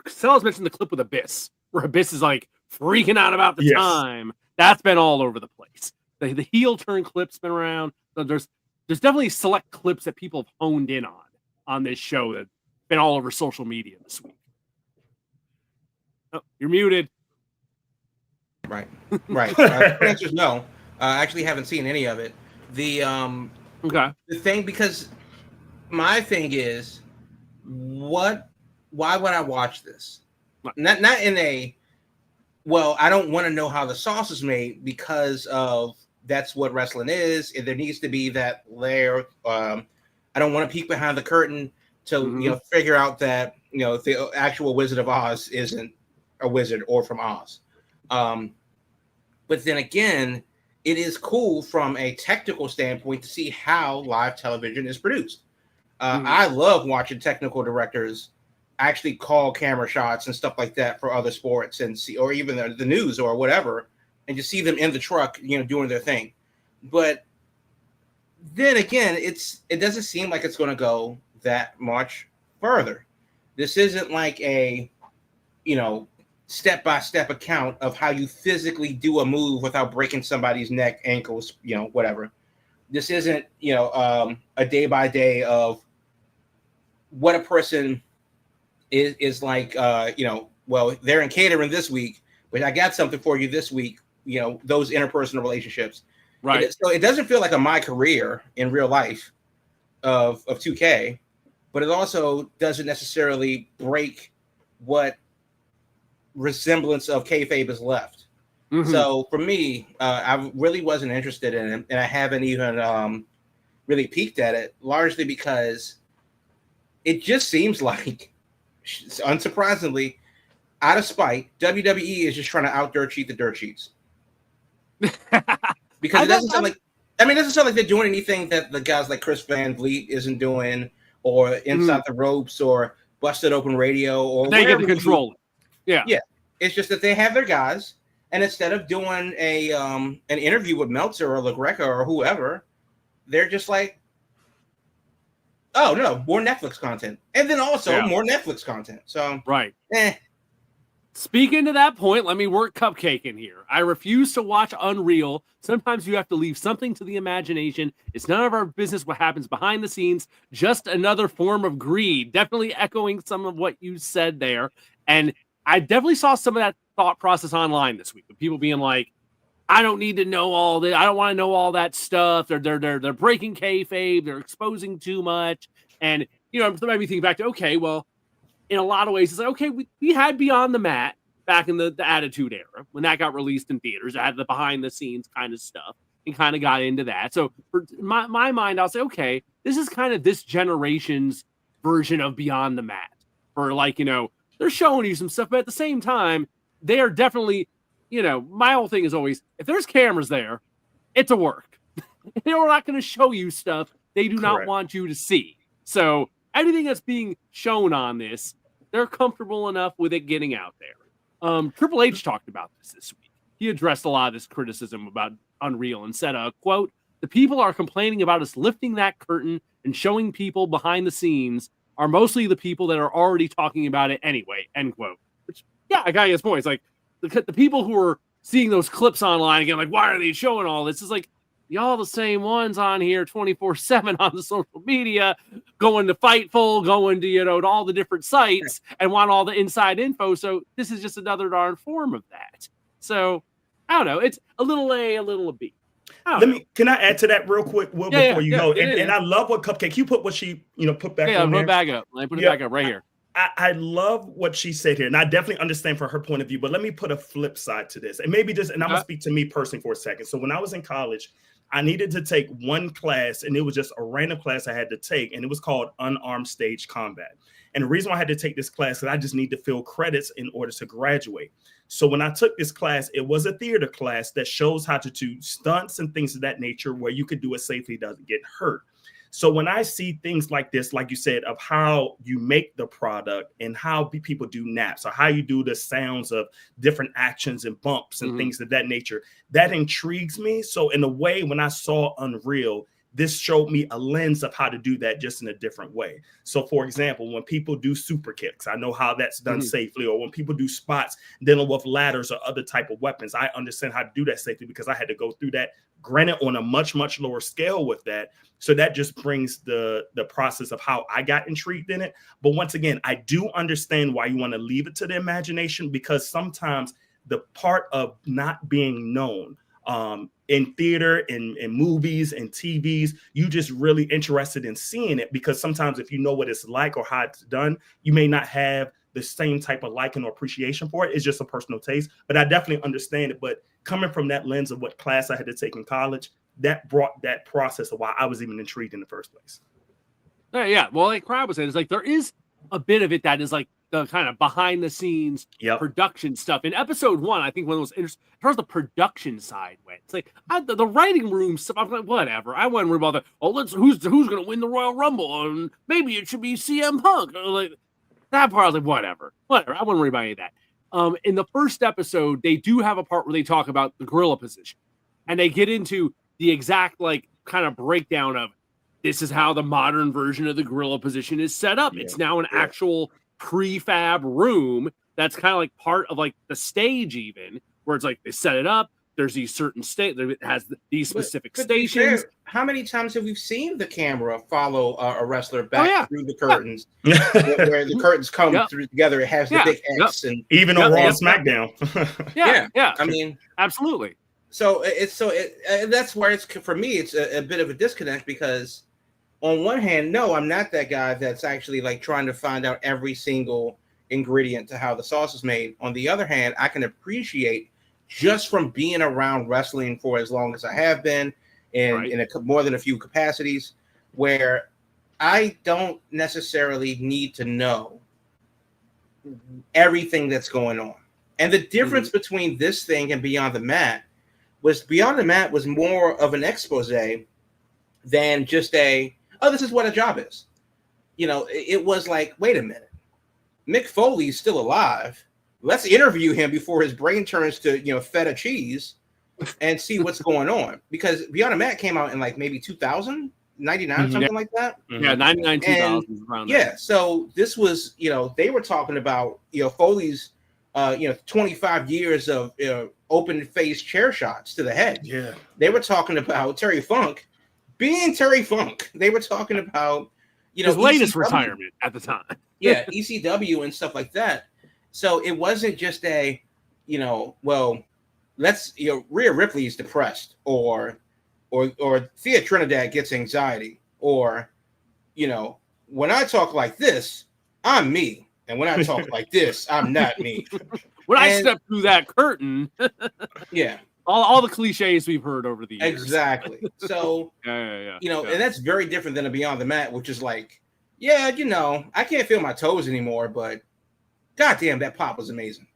Sellers mentioned the clip with Abyss, where Abyss is like freaking out about the time. That's been all over the place. The heel turn clip's been around. So there's definitely select clips that people have honed in on this show that been all over social media this week. Oh, you're muted. Right. The answer is no. I actually haven't seen any of it. The thing, because my thing is, why would I watch this? Not in a, well, I don't want to know how the sauce is made, because of that's what wrestling is. And there needs to be that layer. I don't want to peek behind the curtain to figure out that the actual Wizard of Oz isn't a wizard or from Oz. But then again, it is cool from a technical standpoint to see how live television is produced. I love watching technical directors actually call camera shots and stuff like that for other sports, and see, or even the news or whatever, and just see them in the truck, doing their thing. But then again, it doesn't seem like it's going to go that much further. This isn't like a, step-by-step account of how you physically do a move without breaking somebody's neck, ankles, whatever. This isn't, a day-by-day of what a person is like, well, they're in catering this week, but I got something for you this week, those interpersonal relationships. Right. So it doesn't feel like my career in real life of 2K, but it also doesn't necessarily break what resemblance of kayfabe is left. So for me, I really wasn't interested in it, and I haven't even really peeked at it, largely because it just seems like, unsurprisingly, out of spite, WWE is just trying to out dirt sheet the dirt sheets. Because it doesn't sound like I mean, it doesn't sound like they're doing anything that the guys like Chris Van Vliet isn't doing, or Inside the Ropes, or Busted Open Radio, or they get to control it. Yeah. Yeah. It's just that they have their guys, and instead of doing a an interview with Meltzer or LaGreca or whoever, they're just like, oh no, more Netflix content, and then also more Netflix content. So right. Speaking to that point, let me work Cupcake in here. I refuse to watch Unreal. Sometimes you have to leave something to the imagination. It's none of our business what happens behind the scenes. Just another form of greed. Definitely echoing some of what you said there. And I definitely saw some of that thought process online this week. With people being like, I don't need to know all this. I don't want to know all that stuff. They're breaking kayfabe. They're exposing too much. And, you know, it made me think back to, okay, well, in a lot of ways, it's like, okay, we had Beyond the Mat back in the Attitude Era when that got released in theaters. I had the behind the scenes kind of stuff and kind of got into that. So for my mind, I'll say, okay, this is kind of this generation's version of Beyond the Mat. For like, you know, they're showing you some stuff, but at the same time, they are definitely, you know, my whole thing is always, if there's cameras there, it's a work. They're not going to show you stuff they do not want you to see. So anything that's being shown on this, they're comfortable enough with it getting out there. Triple H talked about this week. He addressed a lot of this criticism about Unreal and said, quote, the people are complaining about us lifting that curtain and showing people behind the scenes are mostly the people that are already talking about it anyway, end quote. Which, yeah, I got his point. It's like the people who are seeing those clips online again, like, why are they showing all this? It's like, y'all the same ones on here 24/7 on the social media, going to Fightful, going to, you know, to all the different sites and want all the inside info. So this is just another darn form of that. So I don't know. It's a little A, a little B. Can I add to that real quick, Will, before you go? And I love what Cupcake, you put what she, you know, put back on there. Back up. Let me put it back up right here. I love what she said here, and I definitely understand from her point of view, but let me put a flip side to this. And maybe just, and I'm going to speak to me personally for a second. So when I was in college, I needed to take one class, and it was just a random class I had to take, and it was called Unarmed Stage Combat. And the reason why I had to take this class is I just need to fill credits in order to graduate. So when I took this class, it was a theater class that shows how to do stunts and things of that nature where you could do it safely, doesn't get hurt. So when I see things like this, like you said, of how you make the product and how people do naps or how you do the sounds of different actions and bumps and things of that nature, that intrigues me. So in a way, when I saw Unreal, this showed me a lens of how to do that just in a different way. So for example, when people do super kicks, I know how that's done safely, or when people do spots dealing with ladders or other type of weapons, I understand how to do that safely because I had to go through that, granted on a much, much lower scale with that. So that just brings the process of how I got intrigued in it. But once again, I do understand why you want to leave it to the imagination, because sometimes the part of not being known in theater, in movies and TVs, you just really interested in seeing it, because sometimes if you know what it's like or how it's done, you may not have the same type of liking or appreciation for it. It's just a personal taste, but I definitely understand it. But coming from that lens of what class I had to take in college, that brought that process of why I was even intrigued in the first place. Yeah. Well, like Crab was saying, it's like there is a bit of it that is like the kind of behind the scenes production stuff. In episode 1, I think one of those interesting, as far as the production side went, it's like the writing room stuff. I'm like, whatever. I wasn't worried about that. Oh, who's going to win the Royal Rumble? And maybe it should be CM Punk. Like that part, I was like, whatever. I wouldn't worry about any of that. In the first episode, they do have a part where they talk about the gorilla position, and they get into the exact like kind of breakdown of this is how the modern version of the gorilla position is set up. It's now an actual prefab room that's kind of like part of like the stage, even where it's like they set it up. There's these certain it has these specific stations. Fair, how many times have we seen the camera follow a wrestler back through the curtains, where the curtains come through together? It has the big X, and even on Raw and SmackDown. yeah. I mean, absolutely. So that's where it's, for me, it's a bit of a disconnect, because on one hand, no, I'm not that guy that's actually like trying to find out every single ingredient to how the sauce is made. On the other hand, I can appreciate, just from being around wrestling for as long as I have been in more than a few capacities, where I don't necessarily need to know everything that's going on. And the difference between this thing and Beyond the Mat was Beyond the Mat was more of an expose than just this is what a job is. It was like, wait a minute, Mick Foley's still alive. Let's interview him before his brain turns to feta cheese and see what's going on. Because Beyond the Mat came out in like maybe 2000, 99, something like that. Yeah, 99, 2000 around yeah, there. so this was, they were talking about, Foley's 25 years of open face chair shots to the head. Yeah. They were talking about Terry Funk being Terry Funk. They were talking about, his latest ECW. retirement at the time. Yeah, ECW and stuff like that. So it wasn't just let's Rhea Ripley's depressed, or Thea Trinidad gets anxiety, or when I talk like this, I'm me, and when I talk like this, I'm not me. When I step through that curtain, yeah, all the cliches we've heard over the years. Exactly. So yeah. And that's very different than a Beyond the Mat, which is like, I can't feel my toes anymore, but goddamn, that pop was amazing.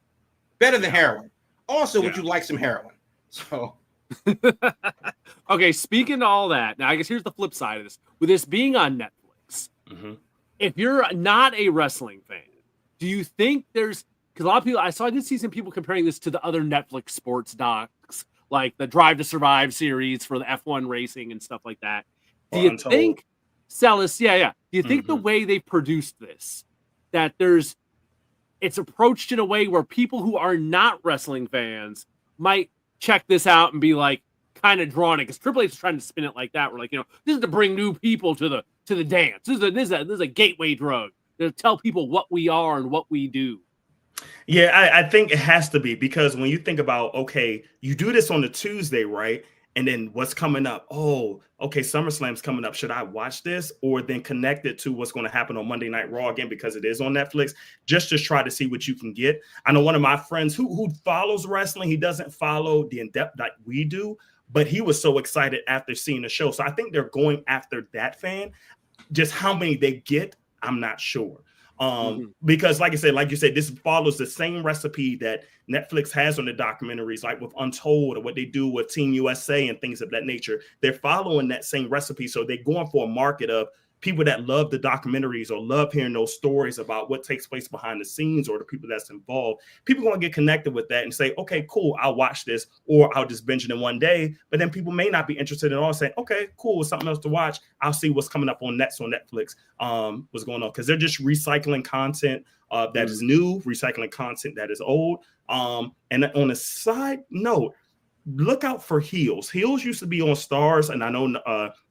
Better than heroin. Also, would you like some heroin? So okay, speaking of all that, now I guess here's the flip side of this. With this being on Netflix, if you're not a wrestling fan, do you think there's, because a lot of people, I did see some people comparing this to the other Netflix sports docs, like the Drive to Survive series for the F1 racing and stuff like that. Do you think, Celis, do you think the way they produced this, that it's approached in a way where people who are not wrestling fans might check this out and be like kind of drawn it? Because Triple H is trying to spin it like that. We're like, this is to bring new people to the dance. This is a gateway drug to tell people what we are and what we do. Yeah, I think it has to be, because when you think about, okay, you do this on a Tuesday, right? And then what's coming up? Oh, okay, SummerSlam's coming up. Should I watch this? Or then connect it to what's going to happen on Monday Night Raw again, because it is on Netflix, just to try to see what you can get. I know one of my friends who follows wrestling, he doesn't follow the in-depth like we do, but he was so excited after seeing the show. So I think they're going after that fan. Just how many they get, I'm not sure. Because like you said, this follows the same recipe that Netflix has on the documentaries, like with Untold, or what they do with Team USA and things of that nature. They're following that same recipe. So they're going for a market of people that love the documentaries or love hearing those stories about what takes place behind the scenes, or the people that's involved. People are going to get connected with that and say, okay, cool, I'll watch this, or I'll just binge it in one day. But then people may not be interested in all, saying, okay, cool, something else to watch. I'll see what's coming up on Netflix, what's going on. Because they're just recycling content that is new, recycling content that is old. And on a side note, look out for Heels. Heels used to be on Stars, and I know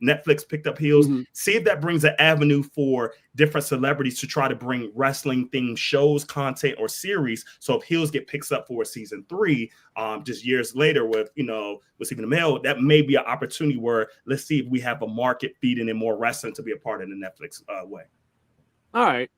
Netflix picked up Heels. See if that brings an avenue for different celebrities to try to bring wrestling themed shows, content, or series. So if Heels picks up for season 3, just years later with Stephen Amell, that may be an opportunity where let's see if we have a market feeding in more wrestling to be a part of the Netflix way. All right.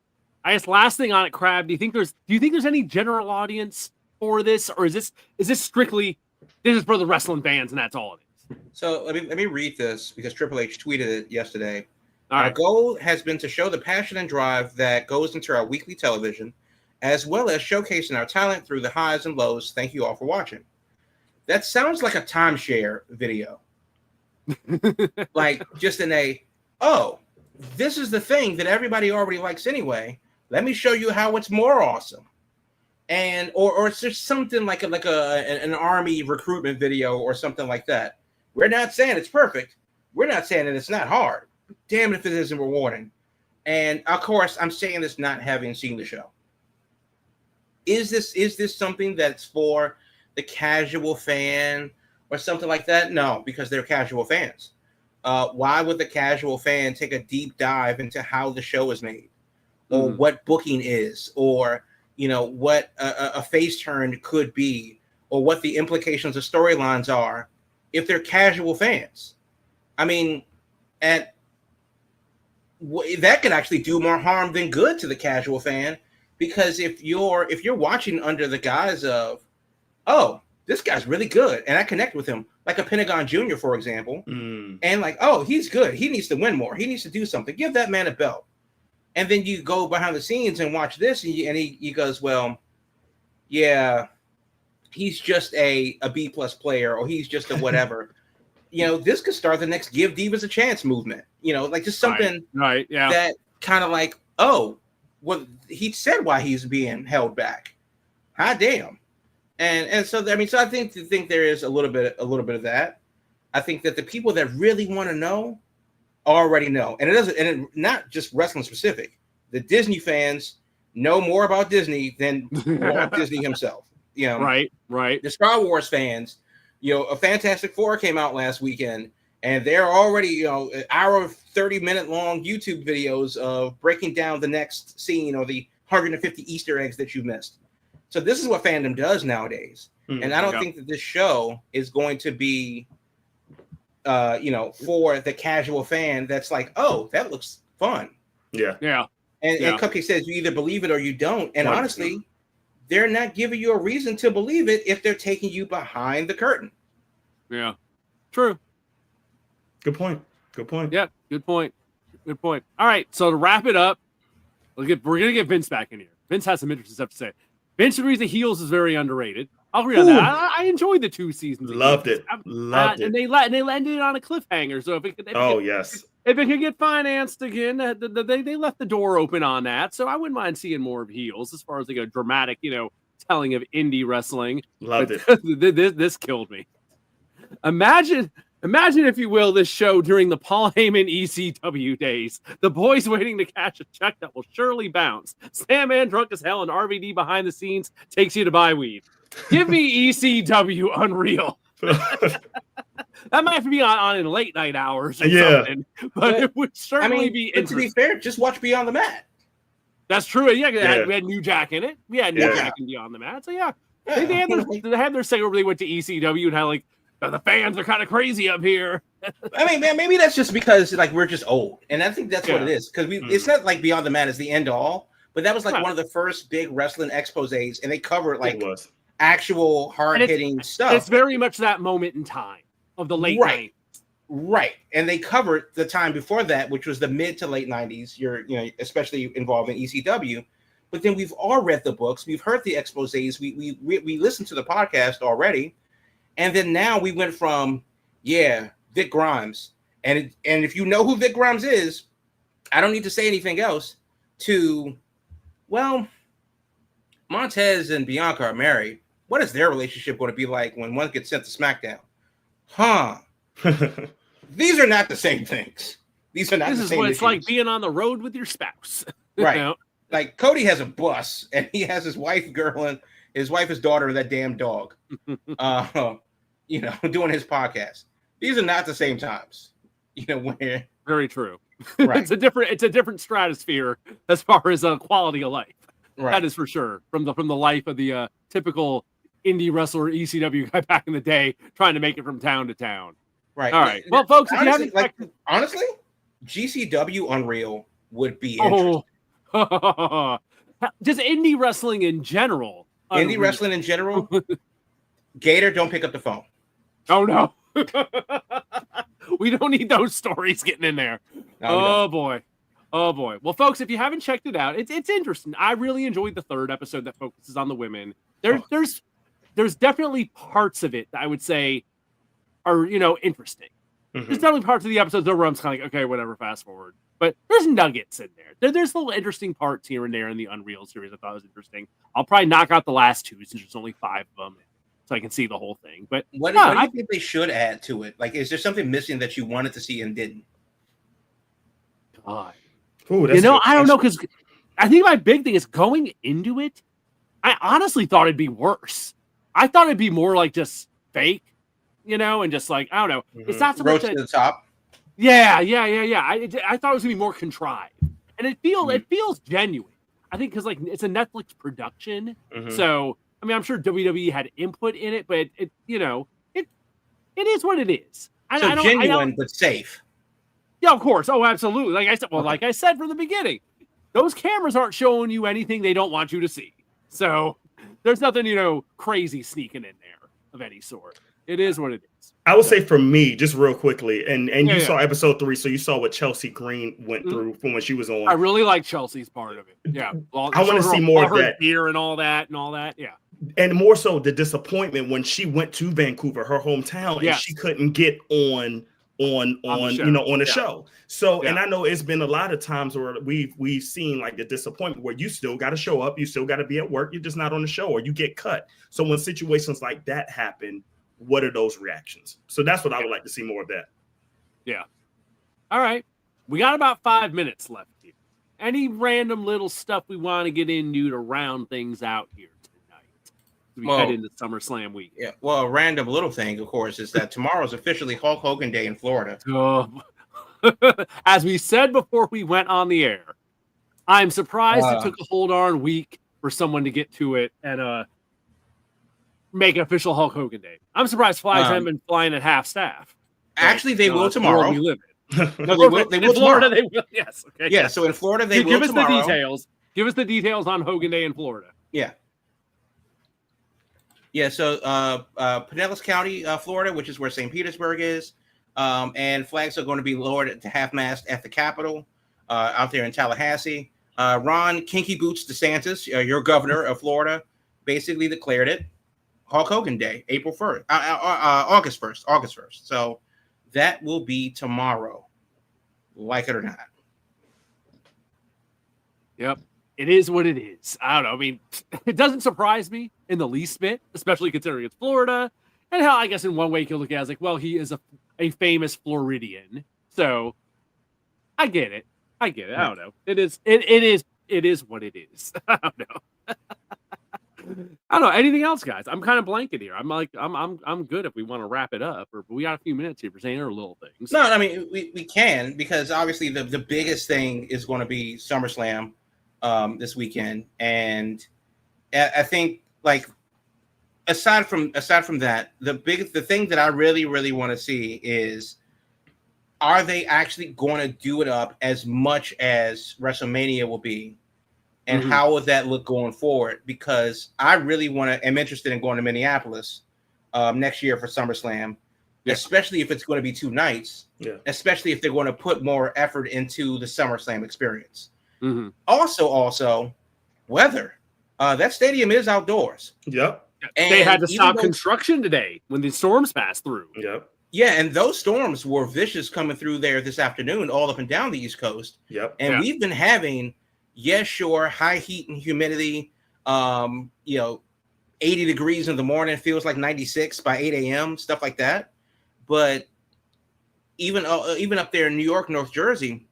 I guess last thing on it, Crab, do you think there's any general audience for this, or is this strictly this is for the wrestling fans and that's all it is? So let me read this, because Triple H tweeted it yesterday. All Our right. goal has been to show the passion and drive that goes into our weekly television, as well as showcasing our talent through the highs and lows. Thank you all for watching. That sounds like a timeshare video. Like just this is the thing that everybody already likes anyway. Let me show you how it's more awesome. And or it's just something like an army recruitment video or something like that. We're not saying it's perfect. We're not saying that it's not hard. Damn it if it isn't rewarding. And of course, I'm saying this not having seen the show. Is this something that's for the casual fan or something like that? No, because they're casual fans. Why would the casual fan take a deep dive into how the show is made, or what booking is, or what a face turn could be, or what the implications of storylines are, if they're casual fans? I mean, that could actually do more harm than good to the casual fan, because if you're watching under the guise of, oh, this guy's really good, and I connect with him, like a Pentagon Jr., for example, and like, oh, he's good, he needs to win more, he needs to do something, give that man a belt. And then you go behind the scenes and watch this, and he goes, well, yeah, he's just a B+ player, or he's just a whatever. This could start the next Give Divas a Chance movement. Like just something right. Yeah. that kind of like, oh, well, he said why he's being held back. Hot damn. And so I think there is a little bit of that. I think that the people that really want to know already know, and not just wrestling specific. The Disney fans know more about Disney than Walt Disney himself. Right. The Star Wars fans, a Fantastic Four came out last weekend, and they're already an hour of 30-minute long YouTube videos of breaking down the next scene or the 150 Easter eggs that you missed. So this is what fandom does nowadays. And I don't think that this show is going to be, for the casual fan that's like, oh, that looks fun. Yeah. And Cupcake says you either believe it or you don't. And honestly, they're not giving you a reason to believe it if they're taking you behind the curtain. Yeah. True. Good point. Yeah. Good point. All right. So to wrap it up, we're going to get Vince back in here. Vince has some interesting stuff to say. Vince agrees the heels is very underrated. I'll agree on that. I enjoyed the 2 seasons. Loved it. And they ended it on a cliffhanger. So if it could get financed again, they left the door open on that. So I wouldn't mind seeing more of heels as far as like a dramatic, telling of indie wrestling. Loved it. This killed me. Imagine, if you will, this show during the Paul Heyman ECW days. The boys waiting to cash a check that will surely bounce. Sandman drunk as hell and RVD behind the scenes takes you to buy weed. Give me ECW Unreal. That might have to be on in late night hours or something. But it would certainly be interesting. To be fair, just watch Beyond the Mat. That's true. Yeah, we had New Jack in it. We had New Jack in Beyond the Mat. So they had their segment where they went to ECW and had like, the fans are kind of crazy up here. Man, maybe that's just because like we're just old, and I think that's what it is. Because it's not like Beyond the Mat is the end all, but that was like one of the first big wrestling exposés, and they covered like actual hard hitting stuff. It's very much that moment in time of the late 90s. Right, and they covered the time before that, which was the mid to late 90s. Especially involving ECW. But then we've all read the books, we've heard the exposés, we listened to the podcast already. And then now we went from, Vic Grimes. And if you know who Vic Grimes is, I don't need to say anything else, to, well, Montez and Bianca are married. What is their relationship going to be like when one gets sent to SmackDown? These are not the same things. These are not the same. This is what it's like being on the road with your spouse. Right. Like Cody has a bus, and he has his wife, his wife, his daughter, and that damn dog. Doing his podcast. These are not the same times. Where very true. Right. It's a different stratosphere as far as quality of life. Right. That is for sure. From the life of the typical indie wrestler ECW guy back in the day, trying to make it from town to town. Right. All right. Well, folks, if honestly, you haven't honestly, GCW Unreal would be interesting. Just indie wrestling in general. Indie wrestling in general. Gator, don't pick up the phone. Oh no. We don't need those stories getting in there. No, boy. Well, folks, if you haven't checked it out, it's interesting. I really enjoyed the 3rd episode that focuses on the women. There's definitely parts of it that I would say are, interesting. Mm-hmm. There's definitely parts of the episodes where I'm just kind of like, okay, whatever, fast forward. But there's nuggets in there. There's little interesting parts here and there in the Unreal series I thought was interesting. I'll probably knock out the last 2 since there's only 5 of them, so I can see the whole thing. But what do you think they should add to it? Like, is there something missing that you wanted to see and didn't? God. Ooh, I don't know, because I think my big thing is going into it, I honestly thought it'd be worse. I thought it'd be more like just fake, and just like, I don't know. Mm-hmm. It's not so much to the top. Yeah. I thought it was gonna be more contrived, and it feels genuine. I think because like it's a Netflix production, so I'm sure WWE had input in it, but it is what it is. Genuine but safe. Yeah, of course. Oh, absolutely. Like I said from the beginning, those cameras aren't showing you anything they don't want you to see. So there's nothing crazy sneaking in there of any sort. It is what it is. I would say for me, just real quickly, and you saw episode 3, so you saw what Chelsea Green went through from when she was on. I really like Chelsea's part of it. Yeah, I want to see more of that gear and all that. Yeah. And more so the disappointment when she went to Vancouver, her hometown, and she Yes. couldn't get on the show. on the Yeah. show. So, Yeah. and I know it's been a lot of times where we've seen like the disappointment where you still got to show up, you still got to be at work, you're just not on the show, or you get cut. So when situations like that happen, what are those reactions? So that's what I would like to see more of that. Yeah. All right. We got about 5 minutes left here. Any random little stuff we want to get into to round things out here tonight as we head into SummerSlam week? Yeah. Well, a random little thing, of course, is that tomorrow is officially Hulk Hogan Day in Florida. As we said before we went on the air, I'm surprised it took a whole darn week for someone to get to it and make an official Hulk Hogan Day. I'm surprised flights haven't been flying at half staff. Actually, they will tomorrow. We live in. No, they will. They will in Florida. tomorrow. They will. Yes. Okay. Yeah. So in Florida, they will give us tomorrow. the details. Give us the details on Hogan Day in Florida. Yeah. Yeah. So Pinellas County, Florida, which is where St. Petersburg is, and flags are going to be lowered to half mast at the Capitol out there in Tallahassee. Ron Kinky Boots DeSantis, your governor of Florida, basically declared it Hulk Hogan Day, April 1st, August 1st. So that will be tomorrow, like it or not. Yep. It is what it is. I don't know. I mean, it doesn't surprise me in the least bit, especially considering it's Florida. And how, I guess, in one way, you can look at it as like, well, he is a famous Floridian. So I get it. I don't know. It is what it is. I don't know. I don't know. Anything else, guys? I'm kind of blanking here. I'm good if we want to wrap it up, or we got a few minutes here for saying our little things. No, I mean we can, because obviously the biggest thing is going to be SummerSlam this weekend, and I think, like, aside from that, the thing that I really want to see is, are they actually going to do it up as much as WrestleMania will be? And how would that look going forward? Because I really am interested in going to Minneapolis next year for SummerSlam, especially if it's going to be 2 nights, especially if they're going to put more effort into the SummerSlam experience. Also, weather. That stadium is outdoors. Yep. And they had to stop construction today when the storms passed through. Yep. Yeah, and those storms were vicious coming through there this afternoon, all up and down the East Coast. Yep. And we've been having, high heat and humidity. 80 degrees in the morning feels like 96 by 8 a.m. Stuff like that. But even up there in New York, North Jersey,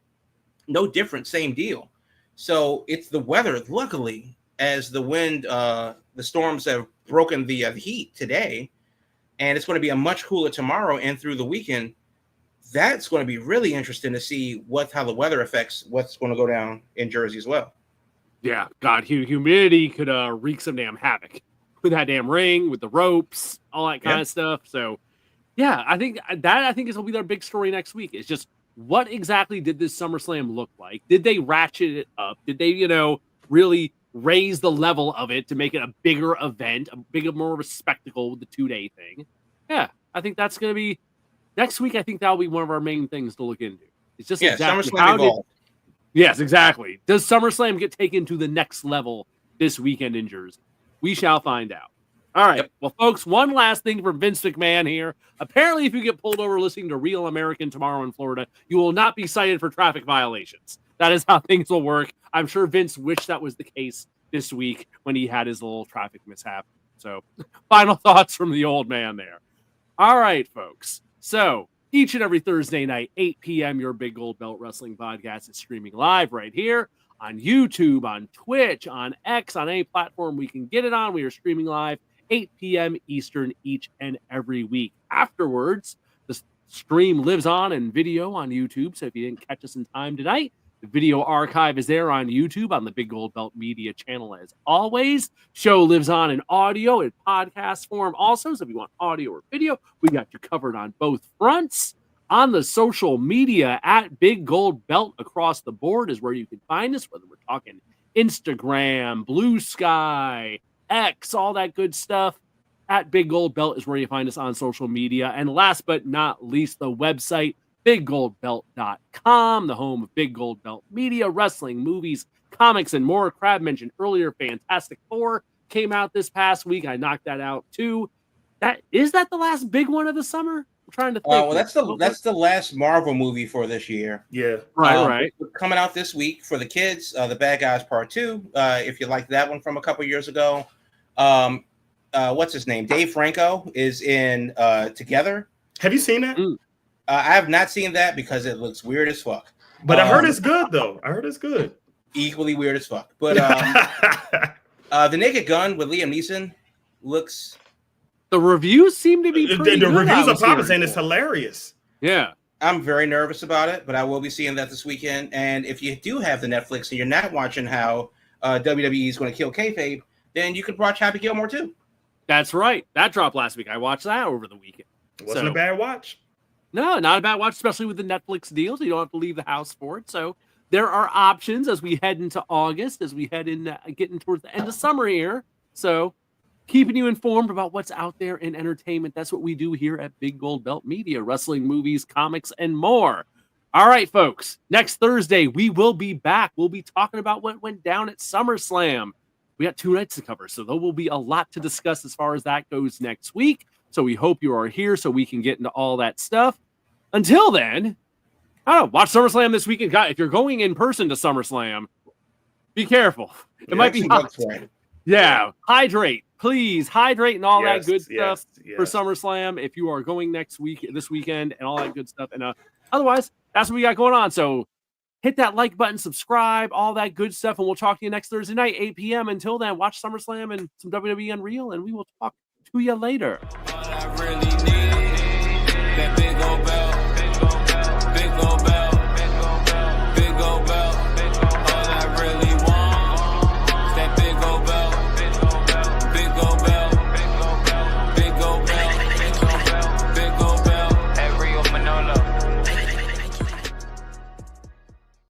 no different, same deal. So it's the weather. Luckily, as the wind, the storms have broken the heat today, and it's going to be a much cooler tomorrow and through the weekend. That's going to be really interesting to see how the weather affects what's going to go down in Jersey as well. Yeah, God, humidity could wreak some damn havoc with that damn ring, with the ropes, all that kind of stuff. So, yeah, I think is going to be their big story next week. It's just, what exactly did this SummerSlam look like? Did they ratchet it up? Did they, really raise the level of it to make it a bigger event, more of a spectacle with the 2-day thing? Yeah, I think that's going to be next week. I think that'll be one of our main things to look into. It's just exactly SummerSlam yes, exactly. Does SummerSlam get taken to the next level this weekend in Jersey? We shall find out. All right. Yep. Well, folks, one last thing from Vince McMahon here. Apparently, if you get pulled over listening to Real American tomorrow in Florida, you will not be cited for traffic violations. That is how things will work. I'm sure Vince wished that was the case this week when he had his little traffic mishap. So, final thoughts from the old man there. All right, folks. So, each and every Thursday night, 8 p.m., your Big Gold Belt Wrestling Podcast is streaming live right here on YouTube, on Twitch, on X, on any platform we can get it on. We are streaming live 8 p.m. Eastern each and every week. Afterwards, the stream lives on in video on YouTube. So if you didn't catch us in time tonight, the video archive is there on YouTube on the Big Gold Belt Media channel as always. Show lives on in audio and podcast form also. So if you want audio or video, we got you covered on both fronts. On the social media at Big Gold Belt across the board is where you can find us, whether we're talking Instagram, Blue Sky, X, all that good stuff. At Big Gold Belt is where you find us on social media. And last but not least, the website, BigGoldBelt.com, the home of Big Gold Belt Media, wrestling, movies, comics, and more. Crab mentioned earlier, Fantastic Four came out this past week. I knocked that out too. Is that the last big one of the summer? I'm trying to think. Well, that's the last Marvel movie for this year. Yeah. Right. Coming out this week for the kids, The Bad Guys Part 2. If you like that one from a couple years ago. What's his name? Dave Franco is in Together. Have you seen that? I have not seen that because it looks weird as fuck. But I heard it's good, though. I heard it's good. Equally weird as fuck. But The Naked Gun with Liam Neeson looks... The reviews seem to be pretty the good. reviews are popping saying it's hilarious. Yeah. I'm very nervous about it, but I will be seeing that this weekend. And if you do have the Netflix and you're not watching how WWE is going to kill kayfabe, then you can watch Happy Gilmore too. That's right. That dropped last week. I watched that over the weekend. Wasn't a bad watch. No, not a bad watch, especially with the Netflix deal. So you don't have to leave the house for it. So there are options as we head into August, as we head in, getting towards the end of summer here. So keeping you informed about what's out there in entertainment. That's what we do here at Big Gold Belt Media, wrestling, movies, comics, and more. All right, folks. Next Thursday, we will be back. We'll be talking about what went down at SummerSlam. We got 2 nights to cover, so there will be a lot to discuss as far as that goes next week. So we hope you are here so we can get into all that stuff. Until then, I don't know, watch SummerSlam this weekend. God, if you're going in person to SummerSlam, be careful. It might be hot. Yeah, hydrate. Please hydrate and all that good stuff for SummerSlam if you are going this weekend and all that good stuff. And otherwise, that's what we got going on. So hit that like button, subscribe, all that good stuff. And we'll talk to you next Thursday night, 8 p.m. Until then, watch SummerSlam and some WWE Unreal, and we will talk to you later. All I really need, that big old belt.